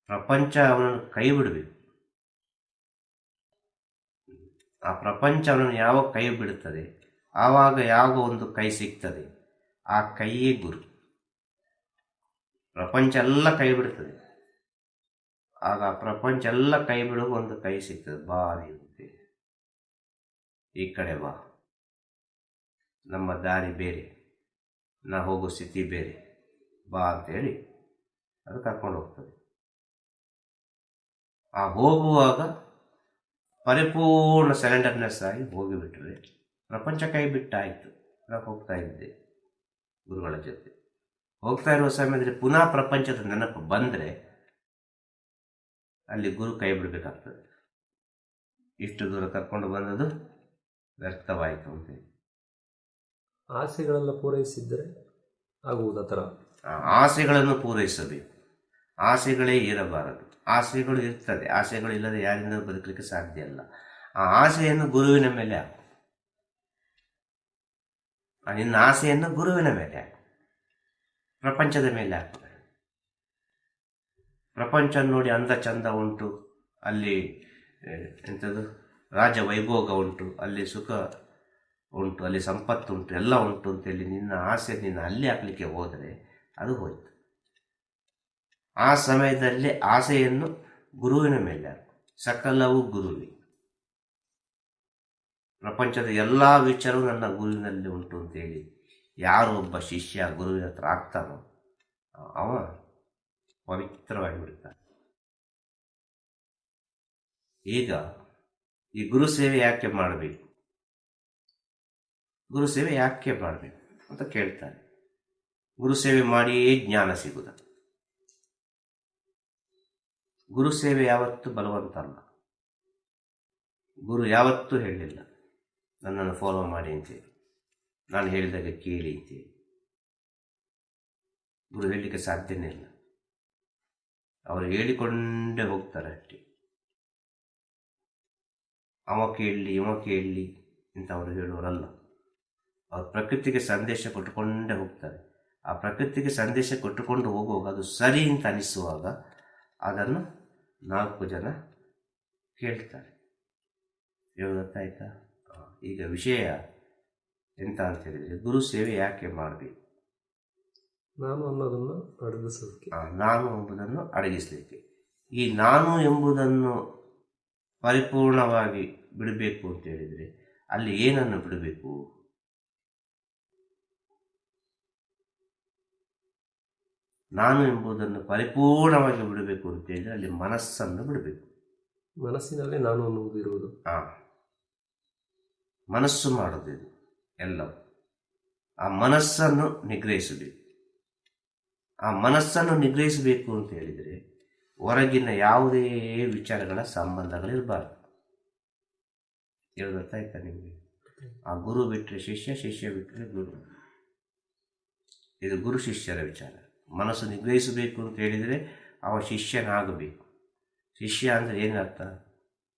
ಪ್ರಪಂಚ ಅವನನ್ನು ಕೈ ಬಿಡಬೇಕು. ಆ ಪ್ರಪಂಚ ಅವನನ್ನು ಯಾವಾಗ ಕೈ ಬಿಡುತ್ತದೆ, ಆವಾಗ ಯಾವ ಒಂದು ಕೈ ಸಿಗ್ತದೆ, ಆ ಕೈಯೇ ಗುರು. ಪ್ರಪಂಚ ಎಲ್ಲ ಕೈ ಬಿಡ್ತದೆ, ಆಗ ಪ್ರಪಂಚ ಎಲ್ಲ ಕೈ ಬಿಡುವ ಒಂದು ಕೈ ಸಿಗ್ತದೆ. ಬಾ ನೀವಂತೆ, ಈ ಕಡೆ ಬಾ, ನಮ್ಮ ದಾರಿ ಬೇರೆ, ನಾ ಹೋಗೋ ಸ್ಥಿತಿ ಬೇರೆ, ಬಾ ಅಂತೇಳಿ ಅದು ಕರ್ಕೊಂಡು ಹೋಗ್ತದೆ. ಆ ಹೋಗುವಾಗ ಪರಿಪೂರ್ಣ ಸರೆಂಡರ್ನೆಸ್ ಆಗಿ ಹೋಗಿಬಿಟ್ರೆ ಪ್ರಪಂಚ ಕೈ ಬಿಟ್ಟಾಯಿತು. ನಾನು ಹೋಗ್ತಾ ಇದ್ದೆ ಗುರುಗಳ ಜೊತೆ. ಹೋಗ್ತಾ ಇರುವ ಸಮಯದಲ್ಲಿ ಪುನಃ ಪ್ರಪಂಚದ ನೆನಪು ಬಂದರೆ ಅಲ್ಲಿ ಗುರು ಕೈ ಬಿಡಬೇಕಾಗ್ತದೆ. ಇಷ್ಟು ದೂರ ಕರ್ಕೊಂಡು ಬಂದದ್ದು ವ್ಯರ್ಥವಾಯಿತು ಅಂತೇಳಿ. ಆಸೆಗಳೆಲ್ಲ ಪೂರೈಸಿದ್ದರೆ ಆಗುವುದು ಆ ಥರ. ಆಸೆಗಳನ್ನು ಪೂರೈಸಬೇಕು. ಆಸೆಗಳೇ ಇರಬಾರದು. ಆಸೆಗಳು ಇರ್ತದೆ, ಆಸೆಗಳು ಇಲ್ಲದೆ ಯಾರಿಂದ ಬದುಕಲಿಕ್ಕೆ ಸಾಧ್ಯ ಇಲ್ಲ. ಆ ಆಸೆಯನ್ನು ಗುರುವಿನ ಮೇಲೆ ಹಾಕು. ನಿನ್ನ ಆಸೆಯನ್ನು ಗುರುವಿನ ಮೇಲೆ ಹಾಕು, ಪ್ರಪಂಚದ ಮೇಲೆ ಹಾಕು. ಪ್ರಪಂಚ ನೋಡಿ ಅಂದ ಚಂದ ಉಂಟು, ಅಲ್ಲಿ ಎಂಥದ್ದು ರಾಜ ವೈಭೋಗ ಉಂಟು, ಅಲ್ಲಿ ಸುಖ ಉಂಟು, ಅಲ್ಲಿ ಸಂಪತ್ತು ಉಂಟು, ಎಲ್ಲ ಉಂಟು ಅಂತೇಳಿ ನಿನ್ನ ಆಸೆ ನಿನ್ನ ಅಲ್ಲಿ ಹಾಕಲಿಕ್ಕೆ ಹೋದರೆ ಅದು ಹೋಯ್ತು. ಆ ಸಮಯದಲ್ಲಿ ಆಸೆಯನ್ನು ಗುರುವಿನ ಮೇಲೆ ಹಾಕು. ಸಕಲವು ಗುರುವಿ. ಪ್ರಪಂಚದ ಎಲ್ಲ ವಿಚಾರವೂ ನನ್ನ ಗುರುವಿನಲ್ಲಿ ಉಂಟು ಅಂತೇಳಿ ಯಾರು ಒಬ್ಬ ಶಿಷ್ಯ ಗುರುವಿನ ಹತ್ರ ಆಗ್ತಾನೋ ಅವ ಪವಿತ್ರವಾಗಿ ಬಿಡ್ತಾನೆ. ಈಗ ಈ ಗುರು ಸೇವೆ ಯಾಕೆ ಮಾಡಬೇಕು, ಗುರು ಸೇವೆ ಯಾಕೆ ಮಾಡಬೇಕು ಅಂತ ಕೇಳ್ತಾರೆ. ಗುರು ಸೇವೆ ಮಾಡಿಯೇ ಜ್ಞಾನ ಸಿಗುದ. ಗುರು ಸೇವೆ ಯಾವತ್ತೂ ಬಲವಂತ ಅಲ್ಲ. ಗುರು ಯಾವತ್ತೂ ಹೇಳಿಲ್ಲ ನನ್ನನ್ನು ಫಾಲೋ ಮಾಡಿ ಅಂತೇಳಿ, ನಾನು ಹೇಳಿದಾಗ ಕೇಳಿ ಅಂತೇಳಿ. ಗುರು ಹೇಳಲಿಕ್ಕೆ ಸಾಧ್ಯನೇ ಇಲ್ಲ. ಅವರು ಹೇಳಿಕೊಂಡೇ ಹೋಗ್ತಾರೆ ಅಷ್ಟೇ. ಅವ ಕೇಳಲಿ ಇವ ಕೇಳಲಿ ಅಂತ ಅವರು ಹೇಳುವರಲ್ಲ. ಅವರು ಪ್ರಕೃತಿಗೆ ಸಂದೇಶ ಕೊಟ್ಟುಕೊಂಡೇ ಹೋಗ್ತಾರೆ. ಆ ಪ್ರಕೃತಿಗೆ ಸಂದೇಶ ಕೊಟ್ಟುಕೊಂಡು ಹೋಗುವಾಗ ಅದು ಸರಿ ಅಂತ ಅನಿಸುವಾಗ ಅದನ್ನು 4 ಜನ ಕೇಳ್ತಾರೆ. ಗೊತ್ತಾಯ್ತಾ? ಈಗ ವಿಷಯ ಎಂತ ಅಂತ ಹೇಳಿದರೆ, ಗುರು ಸೇವೆ ಯಾಕೆ ಮಾಡಬೇಕು? ನಾನು ಅನ್ನೋದನ್ನು ಅಡಗಿಸಲಿಕ್ಕೆ. ನಾನು ಎಂಬುದನ್ನು ಅಡಗಿಸಲಿಕ್ಕೆ. ಈ ನಾನು ಎಂಬುದನ್ನು ಪರಿಪೂರ್ಣವಾಗಿ ಬಿಡಬೇಕು ಅಂತ ಹೇಳಿದರೆ ಅಲ್ಲಿ ಏನನ್ನು ಬಿಡಬೇಕು? ನಾನು ಎಂಬುದನ್ನು ಪರಿಪೂರ್ಣವಾಗಿ ಬಿಡಬೇಕು ಅಂತ ಹೇಳಿದರೆ ಅಲ್ಲಿ ಮನಸ್ಸನ್ನು ಬಿಡಬೇಕು. ಮನಸ್ಸಿನಲ್ಲಿ ನಾನು ಅನ್ನುವುದು ಇರುವುದು. ಮನಸ್ಸು ಮಾಡೋದು ಇದು ಎಲ್ಲವೂ. ಆ ಮನಸ್ಸನ್ನು ನಿಗ್ರಹಿಸಬೇಕು. ಆ ಮನಸ್ಸನ್ನು ನಿಗ್ರಹಿಸಬೇಕು ಅಂತ ಹೇಳಿದರೆ ಹೊರಗಿನ ಯಾವುದೇ ವಿಚಾರಗಳ ಸಂಬಂಧಗಳಿರಬಾರ್ದು. ಗೊತ್ತಾಯ್ತಾ ನಿಮಗೆ? ಆ ಗುರು ಬಿಟ್ಟರೆ ಶಿಷ್ಯ, ಶಿಷ್ಯ ಬಿಟ್ಟರೆ ಗುರು. ಇದು ಗುರು ಶಿಷ್ಯರ ವಿಚಾರ. ಮನಸ್ಸು ನಿಗ್ರಹಿಸಬೇಕು ಅಂತ ಹೇಳಿದರೆ ಅವ ಶಿಷ್ಯನಾಗಬೇಕು. ಶಿಷ್ಯ ಅಂದರೆ ಏನರ್ಥ?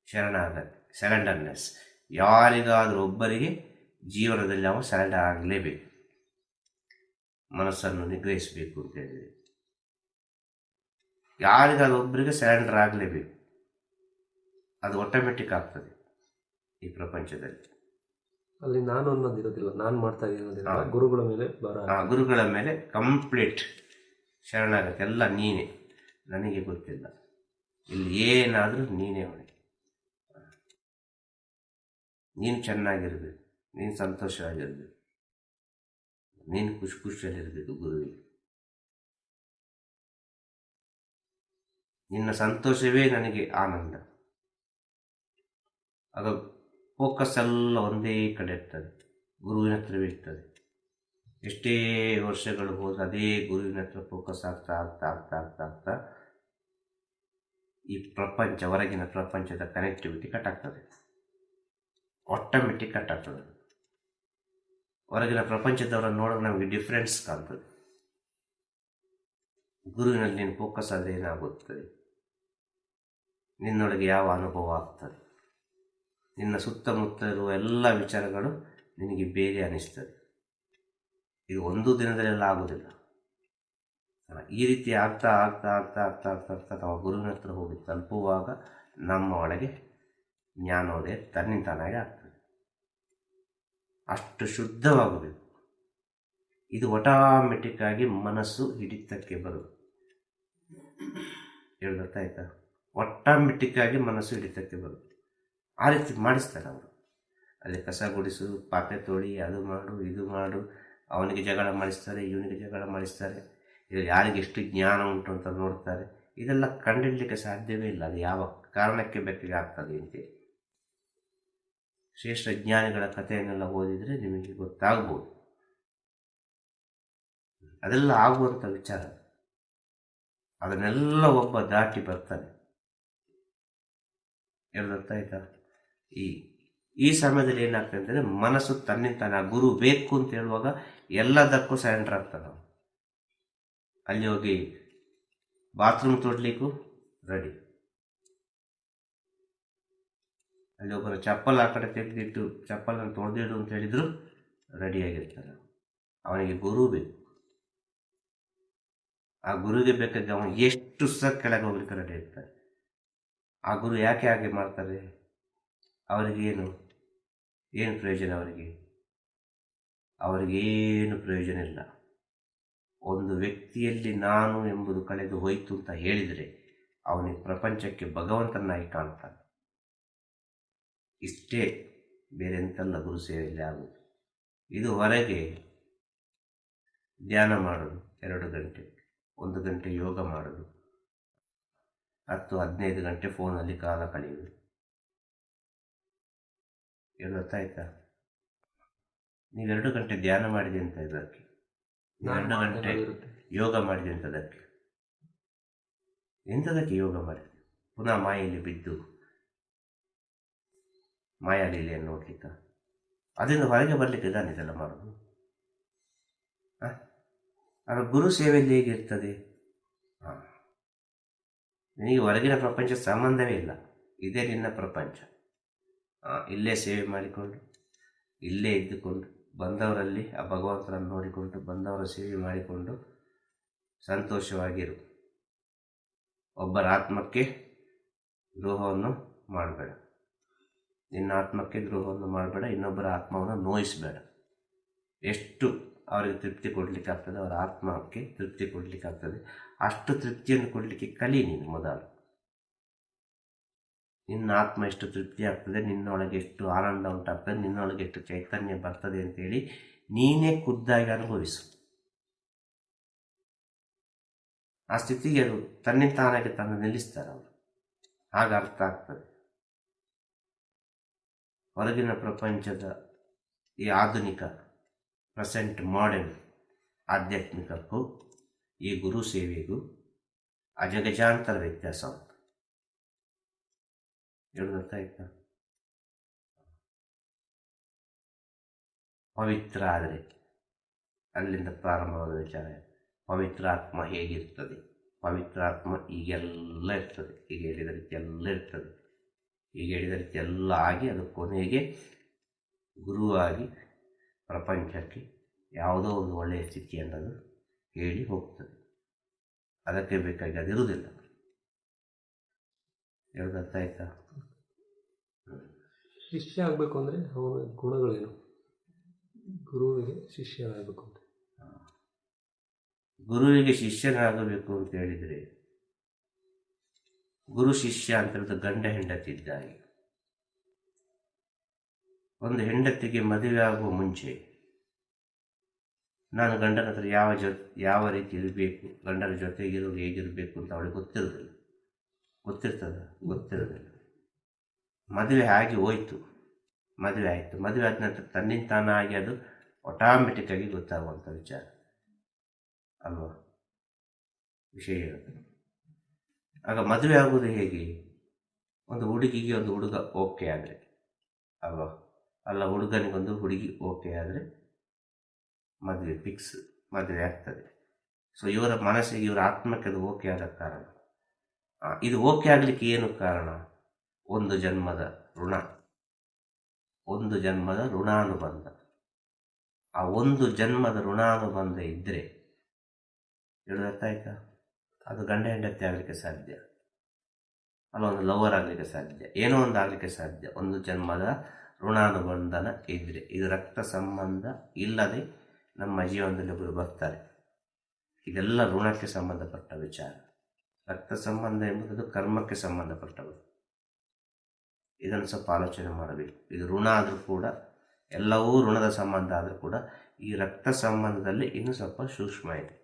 ಶರಣಾಗತಿ, ಸರೆಂಡರ್ನೆಸ್. ಯಾರಿಗಾದರೂ ಒಬ್ಬರಿಗೆ ಜೀವನದಲ್ಲಿ ಅವ ಸರೆಂಡರ್ ಆಗಲೇಬೇಕು. ಮನಸ್ಸನ್ನು ನಿಗ್ರಹಿಸಬೇಕು ಅಂತ ಹೇಳಿದರೆ ಯಾರಿಗಾದ್ರೂ ಒಬ್ಬರಿಗೆ ಸರೆಂಡರ್ ಆಗಲೇಬೇಕು. ಅದು ಆಟೋಮೆಟಿಕ್ ಆಗ್ತದೆ ಈ ಪ್ರಪಂಚದಲ್ಲಿ. ಅಲ್ಲಿ ನಾನು ಅನ್ನೋದಿರೋದಿಲ್ಲ, ನಾನು ಮಾಡ್ತಾ ಇರೋದಿಲ್ಲ. ಗುರುಗಳ ಮೇಲೆ ಗುರುಗಳ ಮೇಲೆ ಕಂಪ್ಲೀಟ್ ಶರಣಾಗತಿ. ಎಲ್ಲ ನೀನೇ, ನನಗೆ ಗೊತ್ತಿಲ್ಲ, ಇಲ್ಲಿ ಏನಾದರೂ ನೀನೇ ಹೊಣೆ. ನೀನು ಚೆನ್ನಾಗಿರ್ಬೇಕು, ನೀನು ಸಂತೋಷವಾಗಿರ್ಬೇಕು, ನೀನು ಖುಷಿಯಲ್ಲಿರಬೇಕು. ಗುರುವಿಗೆ ನಿನ್ನ ಸಂತೋಷವೇ ನನಗೆ ಆನಂದ. ಅದು ಫೋಕಸ್ ಎಲ್ಲ ಒಂದೇ ಕಡೆ ಇರ್ತದೆ, ಗುರುವಿನ ಹತ್ರವೇ ಇರ್ತದೆ. ಎಷ್ಟೇ ವರ್ಷಗಳು ಹೋದ ಅದೇ ಗುರುವಿನ ಹತ್ರ ಫೋಕಸ್ ಆಗ್ತಾ ಆಗ್ತಾ ಆಗ್ತಾ ಆಗ್ತಾ ಆಗ್ತಾ ಈ ಪ್ರಪಂಚ, ಹೊರಗಿನ ಪ್ರಪಂಚದ ಕನೆಕ್ಟಿವಿಟಿ ಕಟ್ ಆಗ್ತದೆ. ಆಟೋಮೆಟಿಕ್ ಕಟ್ ಆಗ್ತದೆ. ಹೊರಗಿನ ಪ್ರಪಂಚದವರನ್ನು ನೋಡಿದ್ರೆ ನಮಗೆ ಡಿಫ್ರೆನ್ಸ್ ಕಾಣ್ತದೆ. ಗುರುವಿನಲ್ಲಿ ನೀನು ಫೋಕಸ್ ಆದರೆ ಏನಾಗುತ್ತದೆ, ನಿನ್ನೊಳಗೆ ಯಾವ ಅನುಭವ ಆಗ್ತದೆ, ನಿನ್ನ ಸುತ್ತಮುತ್ತ ಇರುವ ಎಲ್ಲ ವಿಚಾರಗಳು ನಿನಗೆ ಬೇರೆ ಅನಿಸ್ತದೆ. ಇದು ಒಂದು ದಿನದಲ್ಲೆಲ್ಲ ಆಗೋದಿಲ್ಲ. ಈ ರೀತಿ ಆಗ್ತಾ ಆಗ್ತಾ ಆಗ್ತಾ ಆಗ್ತಾ ಆಗ್ತಾ ಆಗ್ತಾ ನಾವು ಗುರುವಿನ ಹತ್ರ ಹೋಗಿ ತಲುಪುವಾಗ ನಮ್ಮ ಒಳಗೆ ಜ್ಞಾನೋದಯ ತನ್ನಿಂತಾನಾಗಿ ಆಗ್ತದೆ. ಅಷ್ಟು ಶುದ್ಧವಾಗಬೇಕು. ಇದು ಆಟೋಮೆಟಿಕ್ ಆಗಿ ಮನಸ್ಸು ಹಿಡಿತಕ್ಕೆ ಬರುವುದು. ಗೊತ್ತಾಯ್ತಾ? ಆಟೋಮೆಟಿಕ್ ಆಗಿ ಮನಸ್ಸು ಹಿಡಿತಕ್ಕೆ ಬರುವುದು. ಆ ರೀತಿ ಮಾಡಿಸ್ತಾರೆ ಅವರು. ಅಲ್ಲಿ ಕಸ ಗುಡಿಸು, ಪಾತ್ರೆ ತೊಳಿ, ಅದು ಮಾಡು, ಇದು ಮಾಡು, ಅವನಿಗೆ ಜಗಳ ಮಾಡಿಸ್ತಾರೆ, ಇವನಿಗೆ ಜಗಳ ಮಾಡಿಸ್ತಾರೆ. ಇದು ಯಾರಿಗೆ ಎಷ್ಟು ಜ್ಞಾನ ಉಂಟು ಅಂತ ನೋಡ್ತಾರೆ. ಇದೆಲ್ಲ ಕಂಡಿಡಲಿಕ್ಕೆ ಸಾಧ್ಯವೇ ಇಲ್ಲ. ಅದು ಯಾವ ಕಾರಣಕ್ಕೆ ಬೇಕಾಗಿ ಆಗ್ತದೆ ಅಂತೇಳಿ ಶ್ರೇಷ್ಠ ಜ್ಞಾನಿಗಳ ಕಥೆಯನ್ನೆಲ್ಲ ಓದಿದರೆ ನಿಮಗೆ ಗೊತ್ತಾಗ್ಬೋದು. ಅದೆಲ್ಲ ಆಗುವಂಥ ವಿಚಾರ. ಅದನ್ನೆಲ್ಲ ಒಬ್ಬ ದಾಟಿ ಬರ್ತಾನೆ. ಗೊತ್ತಾಯ್ತಾ? ಈ ಸಮಯದಲ್ಲಿ ಏನಾಗ್ತದೆ ಅಂತಂದರೆ ಮನಸ್ಸು ತನ್ನಿಂತಾನೆ ಗುರು ಬೇಕು ಅಂತ ಹೇಳುವಾಗ ಎಲ್ಲದಕ್ಕೂ ಸರೆಂಡರ್ ಆಗ್ತಾನೆ. ನಾವು ಅಲ್ಲಿ ಹೋಗಿ ಬಾತ್ರೂಮ್ ತೊಡ್ಲಿಕ್ಕೂ ರೆಡಿ. ಅಲ್ಲಿ ಒಬ್ಬರ ಚಪ್ಪಲ್ ಆ ಕಡೆ ತೆಗೆದಿಟ್ಟು ಚಪ್ಪಲನ್ನು ತೊಳೆದಿಡು ಅಂತ ಹೇಳಿದ್ರು ರೆಡಿಯಾಗಿರ್ತಾನೆ. ಅವನಿಗೆ ಗುರು ಬೇಕು. ಆ ಗುರುವಿಗೆ ಬೇಕಾಗಿ ಅವನು ಎಷ್ಟು ಸಹ ಕೆಳಗೆ ಹೋಗ್ಲಿಕ್ಕೆ ರೆಡಿ ಇರ್ತಾನೆ. ಆ ಗುರು ಯಾಕೆ ಹಾಗೆ ಮಾಡ್ತಾರೆ? ಅವರಿಗೇನು ಪ್ರಯೋಜನ? ಅವರಿಗೇನು ಪ್ರಯೋಜನ ಇಲ್ಲ. ಒಂದು ವ್ಯಕ್ತಿಯಲ್ಲಿ ನಾನು ಎಂಬುದು ಕಳೆದು ಹೋಯಿತು ಅಂತ ಹೇಳಿದರೆ ಅವನಿಗೆ ಪ್ರಪಂಚಕ್ಕೆ ಭಗವಂತನಾಗಿ ಕಾಣ್ತಾನೆ. ಇಷ್ಟೇ, ಬೇರೆ ಎಂತೆಲ್ಲ ಗುರು ಸೇವೆಯಲ್ಲಿ ಆಗುವುದು. ಇದು ಹೊರಗೆ ಧ್ಯಾನ ಮಾಡೋದು 2 ಗಂಟೆ, 1 ಗಂಟೆ ಯೋಗ ಮಾಡೋದು, 10-15 ಗಂಟೆ ಫೋನಲ್ಲಿ ಕಾಲ ಕಳೆಯುವುದು. ಗೊತ್ತಾಯ್ತಾ? ನೀವು 2 ಗಂಟೆ ಧ್ಯಾನ ಮಾಡಿದೆ ಅಂತ ಇದಕ್ಕೆ, 2 ಗಂಟೆ ಯೋಗ ಮಾಡಿದೆ ಅಂತದಕ್ಕೆ, ಎಂಥದಕ್ಕೆ ಯೋಗ ಮಾಡಿದೆ? ಪುನಃ ಮಾಯೆಯಲ್ಲಿ ಬಿದ್ದು ಮಾಯಾಲೀಲೆಯನ್ನು ನೋಡ್ಲಿಕ್ಕ? ಅದರಿಂದ ಹೊರಗೆ ಬರಲಿಕ್ಕೆ ಇದಾನೆ ಇದೆಲ್ಲ ಮಾಡೋದು. ಆಗ ಗುರು ಸೇವೆಯಲ್ಲಿ ಹೇಗಿರ್ತದೆ? ನಿನಗೆ ಹೊರಗಿನ ಪ್ರಪಂಚ ಸಂಬಂಧವೇ ಇಲ್ಲ. ಇದೇ ನಿನ್ನ ಪ್ರಪಂಚ. ಇಲ್ಲೇ ಸೇವೆ ಮಾಡಿಕೊಂಡು, ಇಲ್ಲೇ ಇದ್ದುಕೊಂಡು, ಬಂದವರಲ್ಲಿ ಆ ಭಗವಂತನನ್ನು ನೋಡಿಕೊಂಡು, ಬಂದವರ ಸೇವೆ ಮಾಡಿಕೊಂಡು ಸಂತೋಷವಾಗಿರು. ಒಬ್ಬರ ಆತ್ಮಕ್ಕೆ ದ್ರೋಹವನ್ನು ಮಾಡಬೇಡ. ನಿನ್ನ ಆತ್ಮಕ್ಕೆ ದ್ರೋಹವನ್ನು ಮಾಡಬೇಡ. ಇನ್ನೊಬ್ಬರ ಆತ್ಮವನ್ನು ನೋಯಿಸಬೇಡ. ಎಷ್ಟು ಅವರಿಗೆ ತೃಪ್ತಿ ಕೊಡಲಿಕ್ಕೆ ಆಗ್ತದೆ, ಅವರ ಆತ್ಮಕ್ಕೆ ತೃಪ್ತಿ ಕೊಡಲಿಕ್ಕೆ ಆಗ್ತದೆ, ಅಷ್ಟು ತೃಪ್ತಿಯನ್ನು ಕೊಡಲಿಕ್ಕೆ ಕಲಿ ನೀನು ಮೊದಲು. ನಿನ್ನ ಆತ್ಮ ಎಷ್ಟು ತೃಪ್ತಿ ಆಗ್ತದೆ, ನಿನ್ನೊಳಗೆ ಎಷ್ಟು ಆನಂದ ಉಂಟಾಗ್ತದೆ, ನಿನ್ನೊಳಗೆ ಎಷ್ಟು ಚೈತನ್ಯ ಬರ್ತದೆ ಅಂತೇಳಿ ನೀನೇ ಖುದ್ದಾಗಿ ಅನುಭವಿಸು. ಆ ಸ್ಥಿತಿಗೆ ಅದು ತನ್ನಿಂತಾನಾಗಿ ತಂದು ನಿಲ್ಲಿಸ್ತಾರೆ ಅವರು. ಆಗ ಅರ್ಥ ಆಗ್ತದೆ ಹೊರಗಿನ ಪ್ರಪಂಚದ ಈ ಆಧುನಿಕ ಪ್ರೆಸೆಂಟ್ ಮಾಡರ್ನ್ ಆಧ್ಯಾತ್ಮಿಕಕ್ಕೂ ಈ ಗುರು ಸೇವೆಗೂ ಅಜಗಜಾಂತರ ವ್ಯತ್ಯಾಸ ಉಂಟು. ಗೊತ್ತಾಯ್ತಾ? ಪವಿತ್ರ ಆದರೆ ಅಲ್ಲಿಂದ ಪ್ರಾರಂಭವಾದ ವಿಚಾರ. ಪವಿತ್ರ ಆತ್ಮ ಹೇಗಿರ್ತದೆ? ಪವಿತ್ರ ಆತ್ಮ ಈಗೆಲ್ಲ ಇರ್ತದೆ. ಈಗ ಹೇಳಿದ ರೀತಿ ಎಲ್ಲ ಇರ್ತದೆ. ಈಗ ಹೇಳಿದ ರೀತಿ ಎಲ್ಲ ಆಗಿ ಅದು ಕೊನೆಗೆ ಗುರುವಾಗಿ ಪ್ರಪಂಚಕ್ಕೆ ಯಾವುದೋ ಒಂದು ಒಳ್ಳೆಯ ಸ್ಥಿತಿ ಅನ್ನೋದು ಹೇಳಿ ಹೋಗ್ತದೆ. ಅದಕ್ಕೆ ಬೇಕಾಗಿ ಅದಿರುವುದಿಲ್ಲ. ಗೊತ್ತಾಯ್ತಾ? ಶಿಷ್ಯ ಆಗಬೇಕು ಅಂದರೆ ಅವನ ಗುಣಗಳೇನು? ಗುರುವಿಗೆ ಶಿಷ್ಯನಾಗಬೇಕು ಅಂತ, ಗುರುವಿಗೆ ಶಿಷ್ಯನಾಗಬೇಕು ಅಂತ ಹೇಳಿದರೆ, ಗುರು ಶಿಷ್ಯ ಅಂತ ಹೇಳಿದ್ರೆ ಗಂಡ ಹೆಂಡತಿ ಇದ್ದಾಗೆ. ಒಂದು ಹೆಂಡತಿಗೆ ಮದುವೆ ಆಗುವ ಮುಂಚೆ ನಾನು ಗಂಡನ ಹತ್ರ ಯಾವ ರೀತಿ ಇರಬೇಕು, ಗಂಡನ ಜೊತೆಗಿರೋದು ಹೇಗಿರಬೇಕು ಅಂತ ಅವಳಿಗೆ ಗೊತ್ತಿರೋದಿಲ್ಲ. ಗೊತ್ತಿರೋದಿಲ್ಲ. ಮದುವೆ ಆಗಿ ಹೋಯ್ತು, ಮದುವೆ ಆಯಿತು. ಮದುವೆ ಆದ ನಂತರ ತನ್ನಿಂತಾನಾಗಿ ಅದು ಆಟೋಮೆಟಿಕ್ಕಾಗಿ ಗೊತ್ತಾಗುವಂಥ ವಿಚಾರ ಅಲ್ವಾ? ವಿಷಯ ಇರುತ್ತೆ. ಆಗ ಮದುವೆ ಆಗೋದು ಹೇಗೆ? ಒಂದು ಹುಡುಗಿಗೆ ಒಂದು ಹುಡುಗ ಓಕೆ ಆದರೆ ಅಲ್ವಾ? ಅಲ್ಲ, ಹುಡುಗನಿಗೊಂದು ಹುಡುಗಿ ಓಕೆ ಆದರೆ ಮದುವೆ ಫಿಕ್ಸ್, ಮದುವೆ ಆಗ್ತದೆ. ಸೊ ಇವರ ಮನಸ್ಸಿಗೆ, ಇವರ ಆತ್ಮಕ್ಕೆ ಅದು ಓಕೆ ಆದ ಕಾರಣ. ಇದು ಓಕೆ ಆಗಲಿಕ್ಕೆ ಏನು ಕಾರಣ? ಒಂದು ಜನ್ಮದ ಋಣ, ಒಂದು ಜನ್ಮದ ಋಣಾನುಬಂಧ. ಆ ಒಂದು ಜನ್ಮದ ಋಣಾನುಬಂಧ ಇದ್ದರೆ, ಹೇಳೋದರ್ಥ ಆಯ್ತಾ? ಅದು ಗಂಡ ಹೆಂಡತಿ ಆಗಲಿಕ್ಕೆ ಸಾಧ್ಯ, ಅಲ್ಲ ಒಂದು ಲವರ್ ಆಗಲಿಕ್ಕೆ ಸಾಧ್ಯ, ಏನೋ ಒಂದು ಆಗಲಿಕ್ಕೆ ಸಾಧ್ಯ. ಒಂದು ಜನ್ಮದ ಋಣಾನುಬಂಧನ ಇದ್ದರೆ. ಇದು ರಕ್ತ ಸಂಬಂಧ ಇಲ್ಲದೆ ನಮ್ಮ ಜೀವನದಲ್ಲಿ ಒಬ್ಬರು ಬರ್ತಾರೆ. ಇದೆಲ್ಲ ಋಣಕ್ಕೆ ಸಂಬಂಧಪಟ್ಟ ವಿಚಾರ. ರಕ್ತ ಸಂಬಂಧ ಎಂಬುದು ಕರ್ಮಕ್ಕೆ ಸಂಬಂಧಪಟ್ಟವು. ಇದನ್ನು ಸ್ವಲ್ಪ ಆಲೋಚನೆ ಮಾಡಬೇಕು. ಇದು ಋಣ ಆದರೂ ಕೂಡ, ಎಲ್ಲವೂ ಋಣದ ಸಂಬಂಧ ಆದರೂ ಕೂಡ ಈ ರಕ್ತ ಸಂಬಂಧದಲ್ಲಿ ಇನ್ನೂ ಸ್ವಲ್ಪ ಸೂಕ್ಷ್ಮ ಇದೆ.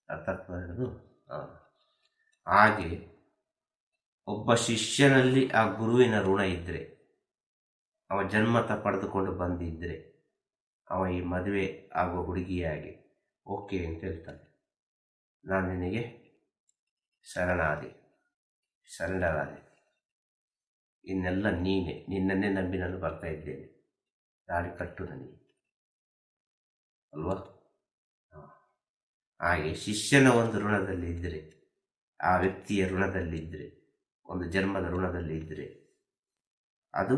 ಅರ್ಥ ಆಗ್ತದೆ? ಹಾಗೆ ಒಬ್ಬ ಶಿಷ್ಯನಲ್ಲಿ ಆ ಗುರುವಿನ ಋಣ ಇದ್ದರೆ, ಅವ ಜನ್ಮತ ಪಡೆದುಕೊಂಡು ಬಂದಿದ್ದರೆ, ಅವ ಈ ಮದುವೆ ಆಗುವ ಹುಡುಗಿಯಾಗಿ ಓಕೆ ಅಂತ ಹೇಳ್ತಾನೆ. ನಾನು ನಿನಗೆ ಶರಣಾದೆ, ಇನ್ನೆಲ್ಲ ನೀನೆ, ನಿನ್ನನ್ನೇ ನಂಬಿ ನಾನು ಬರ್ತಾ ಇದ್ದೇನೆ, ತಾಳಿ ಕಟ್ಟು ನನಗೆ, ಅಲ್ವಾ? ಹಾಗೆ ಶಿಷ್ಯನ ಒಂದು ಋಣದಲ್ಲಿ ಇದ್ದರೆ, ಆ ವ್ಯಕ್ತಿಯ ಋಣದಲ್ಲಿದ್ದರೆ, ಒಂದು ಜನ್ಮದ ಋಣದಲ್ಲಿ ಇದ್ದರೆ, ಅದು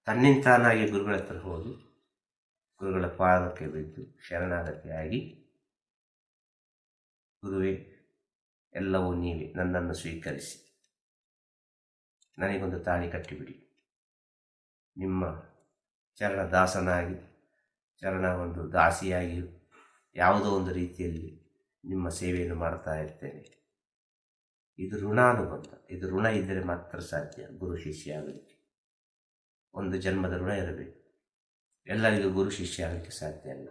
ತನ್ನಿಂತಾನಾಗಿ ಗುರುಗಳ ಹತ್ರ ಹೋಗಿ ಗುರುಗಳ ಪಾದಕ್ಕೆ ಬಿದ್ದು ಶರಣಾಗತಿ ಆಗಿ, ಗುರುವೇ ಎಲ್ಲವೂ ನೀವೇ, ನನ್ನನ್ನು ಸ್ವೀಕರಿಸಿ, ನನಗೊಂದು ತಾಳಿ ಕಟ್ಟಿಬಿಡಿ, ನಿಮ್ಮ ಚರಣ ದಾಸನಾಗಿ, ಚರಣ ಒಂದು ದಾಸಿಯಾಗಿ, ಯಾವುದೋ ಒಂದು ರೀತಿಯಲ್ಲಿ ನಿಮ್ಮ ಸೇವೆಯನ್ನು ಮಾಡ್ತಾ ಇರ್ತೇನೆ. ಇದು ಋಣಾನುಬಂಧ. ಇದು ಋಣ ಇದ್ದರೆ ಮಾತ್ರ ಸಾಧ್ಯ ಗುರು ಶಿಷ್ಯ ಆಗಲಿಕ್ಕೆ. ಒಂದು ಜನ್ಮದ ಋಣ ಇರಬೇಕು. ಎಲ್ಲರಿಗೂ ಗುರು ಶಿಷ್ಯ ಆಗಲಿಕ್ಕೆ ಸಾಧ್ಯ ಅಲ್ಲ.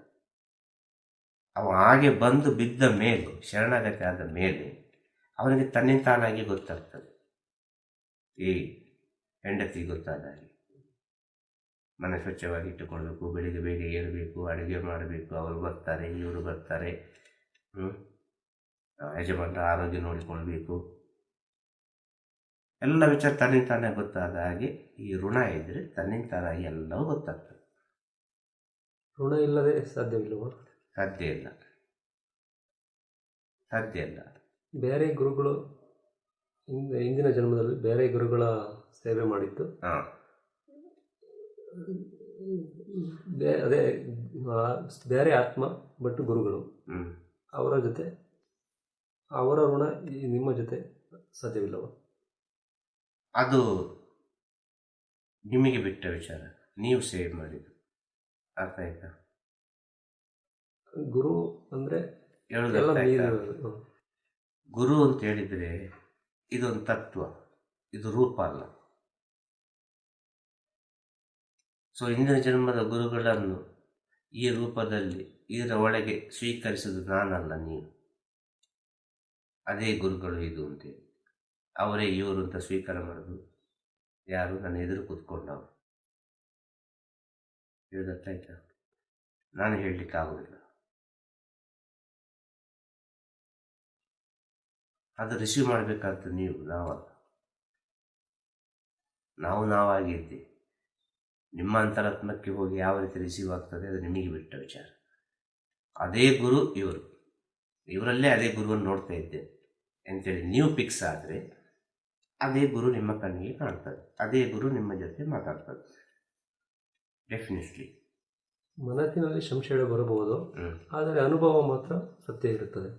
ಅವ ಹಾಗೆ ಬಂದು ಬಿದ್ದ ಮೇಲೆ, ಶರಣಾಗತಿ ಆದ ಮೇಲೆ ಅವನಿಗೆ ತನ್ನಿಂತಾನಾಗಿ ಗೊತ್ತಾಗ್ತದೆ. ಈ ಹೆಂಡತಿ ಗೊತ್ತಾದ ಹಾಗೆ ಮನೆ ಸ್ವಚ್ಛವಾಗಿ ಇಟ್ಟುಕೊಳ್ಬೇಕು, ಬೆಳಿಗ್ಗೆ ಬೇಗ ಏಳಬೇಕು, ಅಡುಗೆ ಮಾಡಬೇಕು, ಅವರು ಬರ್ತಾರೆ, ಇವರು ಬರ್ತಾರೆ, ಯಜಮಾನರ ಆರೋಗ್ಯ ನೋಡಿಕೊಳ್ಬೇಕು, ಎಲ್ಲ ವಿಚಾರ ತನ್ನಿಂತಾನೇ ಗೊತ್ತಾದ ಹಾಗೆ ಈ ಋಣ ಇದ್ದರೆ ತನ್ನಿಂತಾನಾಗಿ ಎಲ್ಲವೂ ಗೊತ್ತಾಗ್ತದೆ. ಋಣ ಇಲ್ಲದೆ ಸಾಧ್ಯವಿಲ್ಲವ? ಸಾಧ್ಯ ಇಲ್ಲ. ಬೇರೆ ಗುರುಗಳು ಹಿಂದಿನ ಜನ್ಮದಲ್ಲಿ ಬೇರೆ ಗುರುಗಳ ಸೇವೆ ಮಾಡಿದ್ದು, ಅದೇ ಬೇರೆ ಆತ್ಮ ಬಟ್ ಗುರುಗಳು, ಅವರ ಜೊತೆ ಅವರ ಋಣ ನಿಮ್ಮ ಜೊತೆ ಸಾಧ್ಯವಿಲ್ಲವ? ಅದು ನಿಮಗೆ ಬಿಟ್ಟ ವಿಚಾರ, ನೀವು ಸೇವೆ ಮಾಡಿದ್ದು. ಅರ್ಥ ಆಯ್ತಾ? ಗುರು ಅಂದರೆ ಗುರು ಅಂತ ಹೇಳಿದರೆ ಇದೊಂದು ತತ್ವ, ಇದು ರೂಪ ಅಲ್ಲ. ಸೊ ಇಂದಿನ ಜನ್ಮದ ಗುರುಗಳನ್ನು ಈ ರೂಪದಲ್ಲಿ, ಇದರ ಒಳಗೆ ಸ್ವೀಕರಿಸುವುದು ನಾನಲ್ಲ, ನೀವು. ಅದೇ ಗುರುಗಳು ಇದು ಅಂತೇಳಿ ಅವರೇ ಇವರು ಅಂತ ಸ್ವೀಕಾರ ಮಾಡೋದು ಯಾರು? ನನ್ನ ಎದುರು ಕೂತ್ಕೊಂಡವರು. ಆಯ್ತಾ? ನಾನು ಹೇಳಲಿಕ್ಕೆ ಆಗೋದಿಲ್ಲ. ಅದು ರಿಸೀವ್ ಮಾಡಬೇಕಾದ ನೀವು, ನಾವಲ್ಲ. ನಾವಾಗಿದ್ದೆ. ನಿಮ್ಮ ಅಂತರಾತ್ಮಕ್ಕೆ ಹೋಗಿ ಯಾವ ರೀತಿ ರಿಸೀವ್ ಆಗ್ತದೆ ಅದು ನಿಮಗೆ ಬಿಟ್ಟ ವಿಚಾರ. ಅದೇ ಗುರು ಇವರಲ್ಲೇ ಅದೇ ಗುರುವನ್ನು ನೋಡ್ತಾ ಇದ್ದೇನೆ ಅಂತೇಳಿ ನೀವು ಫಿಕ್ಸ್ ಆದರೆ ಅದೇ ಗುರು ನಿಮ್ಮ ಕಣ್ಣಿಗೆ ಕಾಣ್ತದೆ, ಅದೇ ಗುರು ನಿಮ್ಮ ಜೊತೆ ಮಾತಾಡ್ತದೆ. ಡೆಫಿನೆಟ್ಲಿ ಮನಸ್ಸಿನಲ್ಲಿ ಸಂಶಯ ಬರಬಹುದು, ಆದರೆ ಅನುಭವ ಮಾತ್ರ ಸತ್ಯ ಇರುತ್ತದೆ.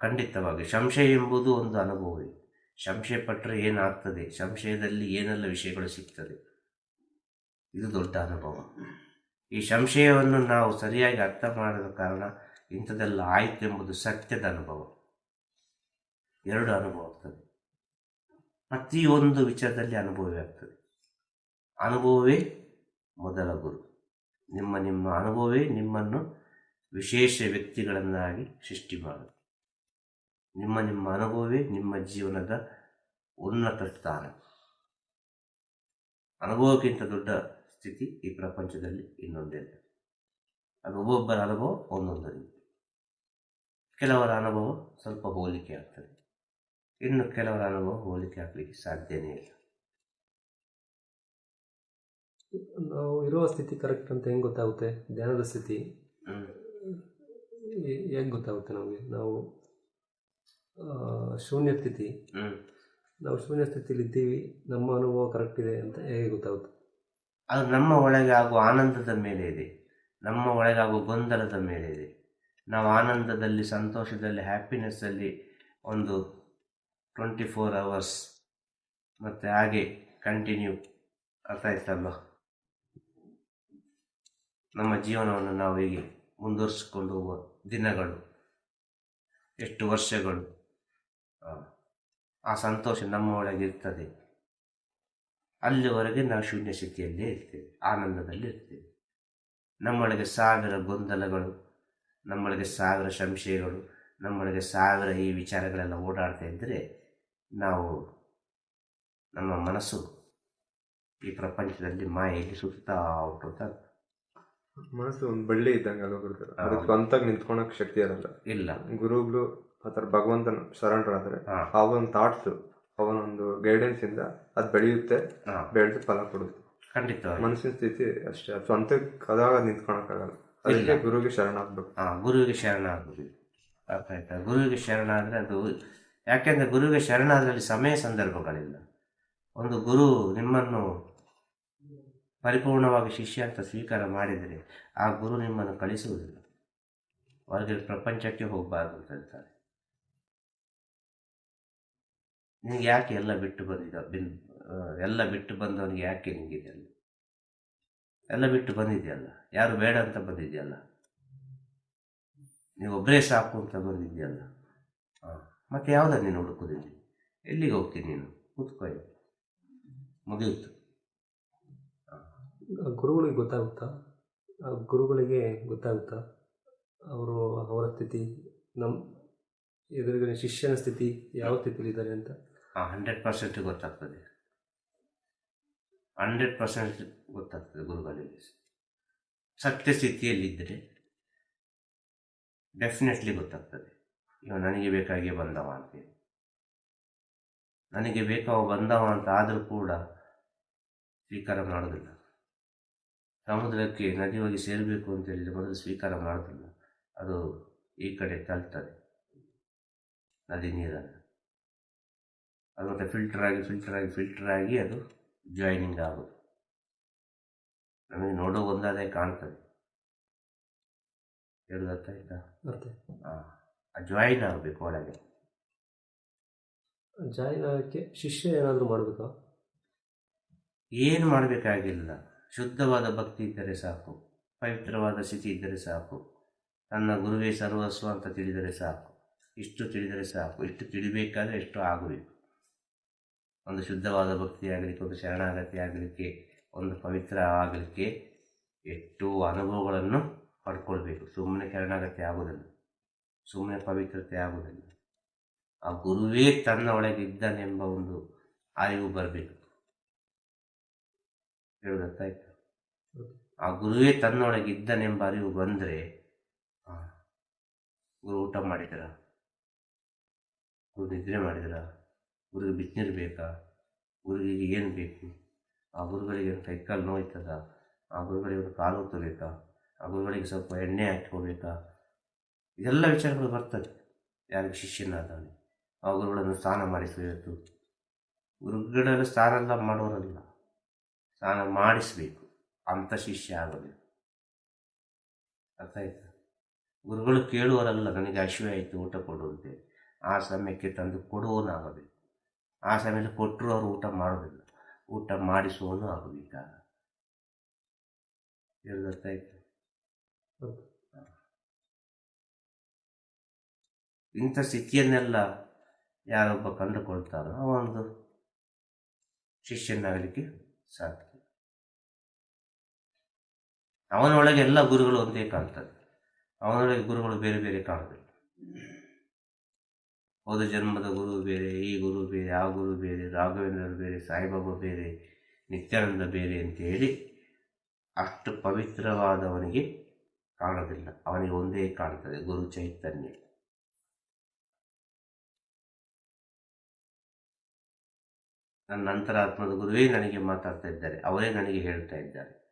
ಖಂಡಿತವಾಗಿ ಸಂಶಯ ಎಂಬುದು ಒಂದು ಅನುಭವವೇ. ಸಂಶಯ ಪಟ್ಟರೆ ಏನಾಗ್ತದೆ, ಸಂಶಯದಲ್ಲಿ ಏನೆಲ್ಲ ವಿಷಯಗಳು ಸಿಗ್ತದೆ, ಇದು ದೊಡ್ಡ ಅನುಭವ. ಈ ಸಂಶಯವನ್ನು ನಾವು ಸರಿಯಾಗಿ ಅರ್ಥ ಮಾಡದ ಕಾರಣ ಇಂಥದ್ದೆಲ್ಲ ಆಯಿತು ಎಂಬುದು ಸತ್ಯದ ಅನುಭವ. ಎರಡು ಅನುಭವ ಆಗ್ತದೆ. ಪ್ರತಿಯೊಂದು ವಿಚಾರದಲ್ಲಿ ಅನುಭವವೇ ಆಗ್ತದೆ. ಅನುಭವವೇ ಮೊದಲ ಗುರು. ನಿಮ್ಮ ಅನುಭವವೇ ನಿಮ್ಮನ್ನು ವಿಶೇಷ ವ್ಯಕ್ತಿಗಳನ್ನಾಗಿ ಸೃಷ್ಟಿ ಮಾಡುತ್ತೆ. ನಿಮ್ಮ ಅನುಭವವೇ ನಿಮ್ಮ ಜೀವನದ ಉನ್ನತ ಸ್ಥಾನ. ಅನುಭವಕ್ಕಿಂತ ದೊಡ್ಡ ಸ್ಥಿತಿ ಈ ಪ್ರಪಂಚದಲ್ಲಿ ಇನ್ನೊಂದಿಲ್ಲ. ಅದು ಒಬ್ಬೊಬ್ಬರ ಅನುಭವ ಒಂದೊಂದು ರೀತಿ. ಕೆಲವರ ಅನುಭವ ಸ್ವಲ್ಪ ಹೋಲಿಕೆ ಆಗ್ತದೆ, ಇನ್ನು ಕೆಲವರ ಅನುಭವ ಹೋಲಿಕೆ ಆಗಲಿಕ್ಕೆ ಸಾಧ್ಯನೇ ಇಲ್ಲ. ನಾವು ಇರುವ ಸ್ಥಿತಿ ಕರೆಕ್ಟ್ ಅಂತ ಹೆಂಗೆ ಗೊತ್ತಾಗುತ್ತೆ? ಧ್ಯಾನದ ಸ್ಥಿತಿ ಹ್ಮ್. ಹೇಗೆ ಗೊತ್ತಾಗುತ್ತೆ ನಮಗೆ? ನಾವು ಶೂನ್ಯ ಸ್ಥಿತಿ, ಹ್ಮ್. ನಾವು ಶೂನ್ಯ ಸ್ಥಿತಿಯಲ್ಲಿ ಇದ್ದೀವಿ, ನಮ್ಮ ಅನುಭವ ಕರೆಕ್ಟ್ ಇದೆ ಅಂತ ಹೇಗೆ ಗೊತ್ತಾಗುತ್ತೆ? ಅದು ನಮ್ಮ ಒಳಗೆ ಆಗುವ ಆನಂದದ ಮೇಲೆ ಇದೆ, ನಮ್ಮ ಒಳಗಾಗುವ ಗೊಂದಲದ ಮೇಲೆ ಇದೆ. ನಾವು ಆನಂದದಲ್ಲಿ, ಸಂತೋಷದಲ್ಲಿ, ಹ್ಯಾಪಿನೆಸ್ಸಲ್ಲಿ ಒಂದು 24 hours ಮತ್ತು ಹಾಗೆ ಕಂಟಿನ್ಯೂ ಅರ್ಥ ಆಯ್ತಲ್ಲ, ನಮ್ಮ ಜೀವನವನ್ನು ನಾವು ಹೀಗೆ ಮುಂದುವರಿಸಿಕೊಂಡು ಹೋಗುವ ದಿನಗಳು, ಎಷ್ಟು ವರ್ಷಗಳು, ಆ ಸಂತೋಷ ನಮ್ಮ ಒಳಗೆ ಇರ್ತದೆ. ಅಲ್ಲಿವರೆಗೆ ನಾವು ಶೂನ್ಯ ಸ್ಥಿತಿಯಲ್ಲೇ ಇರ್ತೇವೆ, ಆನಂದದಲ್ಲಿ ಇರ್ತೇವೆ. ನಮ್ಮೊಳಗೆ 1000 ಗೊಂದಲಗಳು, ನಮ್ಮೊಳಗೆ 1000 ಸಂಶಯಗಳು, ನಮ್ಮೊಳಗೆ 1000 ಈ ವಿಚಾರಗಳೆಲ್ಲ ಓಡಾಡ್ತಾ ಇದ್ದರೆ ನಾವು, ನಮ್ಮ ಮನಸ್ಸು ಈ ಪ್ರಪಂಚದಲ್ಲಿ ಮಾಯೆಯಲ್ಲಿ ಸುತ್ತಾ ಉಂಟು ಅಂತ. ಮನಸ್ಸು ಒಂದು ಬಳ್ಳಿ ಇದ್ದಂಗೆ ಅದಕ್ಕೆ ಸ್ವಂತಾಗಿ ನಿಂತ್ಕೊಳಕ್ ಶಕ್ತಿ ಇರಲ್ಲ. ಇಲ್ಲ, ಗುರುಗಳು ಆ ಥರ ಭಗವಂತನ ಶರಣರಾದ್ರೆ ಅವನ ಥಾಟ್ಸ್, ಅವನೊಂದು ಗೈಡೆನ್ಸ್ ಇಂದ ಅದು ಬೆಳೆಯುತ್ತೆ, ಬೆಳೆದು ಫಲ ಕೊಡುತ್ತೆ. ಖಂಡಿತವಾಗಿ ಮನಸ್ಸಿನ ಸ್ಥಿತಿ ಅಷ್ಟೇ, ಅದು ಸ್ವಂತಕ್ಕೆ ಅದಾಗ ನಿಂತ್ಕೊಳಕ್ಕಾಗಲ್ಲ. ಅದಕ್ಕೆ ಗುರುವಿಗೆ ಶರಣಾಗ್ಬೇಕು. ಗುರುವಿಗೆ ಶರಣಾಗಬೇಕು. ಅರ್ಥ ಆಯ್ತಾ? ಗುರುವಿಗೆ ಶರಣಾದರೆ ಅದು, ಯಾಕೆಂದರೆ ಗುರುವಿಗೆ ಶರಣಾದ್ರಲ್ಲಿ ಸಮಯ ಸಂದರ್ಭಗಳಿಲ್ಲ. ಒಂದು ಗುರು ನಿಮ್ಮನ್ನು ಪರಿಪೂರ್ಣವಾಗಿ ಶಿಷ್ಯ ಅಂತ ಸ್ವೀಕಾರ ಮಾಡಿದರೆ ಆ ಗುರು ನಿಮ್ಮನ್ನು ಕಳಿಸುವುದಿಲ್ಲ, ಹೊರಗೆ ಪ್ರಪಂಚಕ್ಕೆ ಹೋಗಬಾರ್ದು ಅಂತ ಹೇಳ್ತಾರೆ. ನಿನಗೆ ಯಾಕೆ ಎಲ್ಲ ಬಿಟ್ಟು ಎಲ್ಲ ಬಿಟ್ಟು ಬಂದವನಿಗೆ ಯಾಕೆ ನಿಂಗಿದೆಯಲ್ಲ, ಎಲ್ಲ ಬಿಟ್ಟು ಬಂದಿದೆಯಲ್ಲ, ಯಾರು ಬೇಡ ಅಂತ ಬಂದಿದೆಯಲ್ಲ, ನೀವು ಒಬ್ಬರೇ ಸಾಕು ಅಂತ ಬಂದಿದೆಯಲ್ಲ, ಮತ್ತೆ ಯಾವುದನ್ನು ನೀನು ಹುಡುಕೋದಿಲ್ಲ? ಎಲ್ಲಿಗೆ ಹೋಗ್ತೀನಿ ನೀನು? ಕೂತ್ಕೊ, ಮುಗಿಯಿತು. ಗುರುಗಳಿಗೆ ಗೊತ್ತಾಗುತ್ತಾ? ಗುರುಗಳಿಗೆ ಗೊತ್ತಾಗುತ್ತಾ ಅವರು, ಅವರ ಸ್ಥಿತಿ, ನಮ್ಮ ಎದುರುಗಡೆ ಶಿಷ್ಯನ ಸ್ಥಿತಿ ಯಾವ ಸ್ಥಿತಿಲಿದ್ದಾರೆ ಅಂತ? 100% ಗೊತ್ತಾಗ್ತದೆ, 100% ಗೊತ್ತಾಗ್ತದೆ ಗುರುಗಳಿಗೆ. ಸತ್ಯಸ್ಥಿತಿಯಲ್ಲಿದ್ದರೆ ಡೆಫಿನೆಟ್ಲಿ ಗೊತ್ತಾಗ್ತದೆ. ಇವ ನನಗೆ ಬೇಕಾಗಿ ಬಂದವ ಅಂತೇಳಿ, ನನಗೆ ಬೇಕಾವ ಬಂದವ ಅಂತ ಆದರೂ ಕೂಡ ಸ್ವೀಕಾರ ಮಾಡೋದಿಲ್ಲ. ಸಮುದ್ರಕ್ಕೆ ನದಿ ಹೋಗಿ ಸೇರಬೇಕು ಅಂತೇಳಿದರೆ ಮೊದಲು ಸ್ವೀಕಾರ ಮಾಡೋದಿಲ್ಲ, ಅದು ಈ ಕಡೆ ತಳ್ತದೆ ನದಿ ನೀರನ್ನು. ಅದು ಮತ್ತೆ ಫಿಲ್ಟರ್ ಆಗಿ ಅದು ಜಾಯ್ನಿಂಗ್ ಆಗೋದು. ನಮಗೆ ನೋಡೋ ಒಂದಾದೇ ಕಾಣ್ತದೆ, ಹೇಳೋದು ಅರ್ಥ ಆಯ್ತಾ? ಜಾಯಿನ್ ಆಗಬೇಕು ಒಳಗೆ. ಜಾಯಿನ್ ಆಗೋಕ್ಕೆ ಶಿಷ್ಯ ಏನಾದರೂ ಮಾಡಬೇಕಾ? ಏನು ಮಾಡಬೇಕಾಗಿಲ್ಲ, ಶುದ್ಧವಾದ ಭಕ್ತಿ ಇದ್ದರೆ ಸಾಕು, ಪವಿತ್ರವಾದ ಸ್ಥಿತಿ ಇದ್ದರೆ ಸಾಕು, ತನ್ನ ಗುರುವೇ ಸರ್ವಸ್ವ ಅಂತ ತಿಳಿದರೆ ಸಾಕು. ಇಷ್ಟು ತಿಳಿದರೆ ಸಾಕು. ಇಷ್ಟು ತಿಳಿಬೇಕಾದ್ರೆ ಎಷ್ಟು ಆಗಬೇಕು. ಒಂದು ಶುದ್ಧವಾದ ಭಕ್ತಿ ಆಗಲಿಕ್ಕೆ, ಒಂದು ಶರಣಾಗತಿ ಆಗಲಿಕ್ಕೆ, ಒಂದು ಪವಿತ್ರ ಆಗಲಿಕ್ಕೆ ಎಷ್ಟು ಅನುಭವಗಳನ್ನು ಪಡ್ಕೊಳ್ಬೇಕು. ಸುಮ್ಮನೆ ಶರಣಾಗತಿ ಆಗೋದಿಲ್ಲ, ಸುಮ್ಮನೆ ಪವಿತ್ರತೆ ಆಗೋದಿಲ್ಲ. ಆ ಗುರುವೇ ತನ್ನ ಒಳಗೆ ಇದ್ದಾನೆಂಬ ಒಂದು ಅರಿವು ಬರಬೇಕು. ಹೇಳೋದಾಯ್ತು? ಆ ಗುರುವೇ ತನ್ನೊಳಗೆ ಇದ್ದಾನೆಂಬ ಅರಿವು ಬಂದರೆ, ಗುರು ಊಟ ಮಾಡಿದ್ರ, ಗುರು ನಿದ್ರೆ ಮಾಡಿದ್ರ, ಗುರುಗೆ ಬಿಸಿನೀರು ಬೇಕಾ, ಗುರುವಿಗೆ ಏನು ಬೇಕು, ಆ ಗುರುಗಳಿಗೆ ಕೈಕಾಲು ನೋಯ್ತದ, ಆ ಗುರುಗಳಿಗೆ ಒಂದು ಕಾಲು ಹೊತ್ತಬೇಕಾ, ಆ ಗುರುಗಳಿಗೆ ಸ್ವಲ್ಪ ಎಣ್ಣೆ ಹಾಕ್ಕೋಬೇಕಾ, ಇದೆಲ್ಲ ವಿಚಾರಗಳು ಬರ್ತದೆ ಯಾರಿಗೆ ಶಿಷ್ಯನಾದವನು. ಆ ಗುರುಗಳನ್ನು ಸ್ನಾನ ಮಾಡಿಸಬೇಕು. ಗುರುಗಳಲ್ಲಿ ಸ್ನಾನ ಎಲ್ಲ ಮಾಡೋರಲ್ಲ, ಸ್ನಾನ ಮಾಡಿಸಬೇಕು, ಅಂಥ ಶಿಷ್ಯ ಆಗಬೇಕು. ಅರ್ಥ ಆಯ್ತಾ? ಗುರುಗಳು ಕೇಳುವರಲ್ಲ, ನನಗೆ ಹಸಿವೆ ಆಯಿತು ಊಟ ಕೊಡುವಂತೆ, ಆ ಸಮಯಕ್ಕೆ ತಂದು ಕೊಡುವವನಾಗಬೇಕು. ಆ ಸಮಯದಲ್ಲಿ ಕೊಟ್ಟರು ಅವರು ಊಟ ಮಾಡೋದಿಲ್ಲ, ಊಟ ಮಾಡಿಸುವವನು ಆಗಬೇಕಾಗ. ಅರ್ಥ ಆಯ್ತು? ಇಂಥ ಸ್ಥಿತಿಯನ್ನೆಲ್ಲ ಯಾರೊಬ್ಬ ಕಂಡುಕೊಳ್ತಾರೋ ಅವನೊಂದು ಶಿಷ್ಯನಾಗಲಿಕ್ಕೆ ಸಾಧ್ಯ. ಅವನೊಳಗೆ ಎಲ್ಲ ಗುರುಗಳು ಒಂದೇ ಕಾಣ್ತದೆ, ಅವನೊಳಗೆ ಗುರುಗಳು ಬೇರೆ ಬೇರೆ ಕಾಣುದಿಲ್ಲ. ಹೋದ ಜನ್ಮದ ಗುರು ಬೇರೆ, ಈ ಗುರು ಬೇರೆ, ಆ ಗುರು ಬೇರೆ, ರಾಘವೇಂದ್ರರು ಬೇರೆ, ಸಾಯಿಬಾಬಾ ಬೇರೆ, ನಿತ್ಯಾನಂದ ಬೇರೆ ಅಂತ ಹೇಳಿ ಅಷ್ಟು ಪವಿತ್ರವಾದವನಿಗೆ ಕಾಣೋದಿಲ್ಲ. ಅವನಿಗೆ ಒಂದೇ ಕಾಣ್ತದೆ, ಗುರು ಚೈತನ್ಯ. ನನ್ನ ಅಂತರಾತ್ಮದ ಗುರುವೇ ನನಗೆ ಮಾತಾಡ್ತಾ ಇದ್ದಾರೆ, ಅವರೇ ನನಗೆ ಹೇಳ್ತಾ ಇದ್ದಾರೆ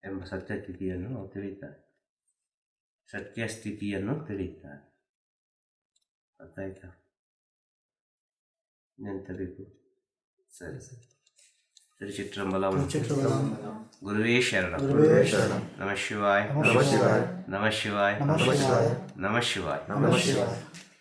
ಎಂಬ ಸತ್ಯಸ್ಥಿತಿಯನ್ನು ನಾವು ತಿಳಿತಾರೆ, ಸತ್ಯಸ್ಥಿತಿಯನ್ನು ತಿಳಿತಾರೆ. ಅರ್ಥ ಆಯ್ತಾ? ನೆನಪಬೇಕು. ಸರಿ ಸರಿ. ತಿರುಚಿಟ್ರಂಬಲಂ. ಗುರುವೇ ಶರಣಂ. ನಮಃ ಶಿವಾಯ. ನಮಃ ಶಿವಾಯ. ನಮಃ ಶಿವಾಯ. ನಮಃ ಶಿವಾಯ.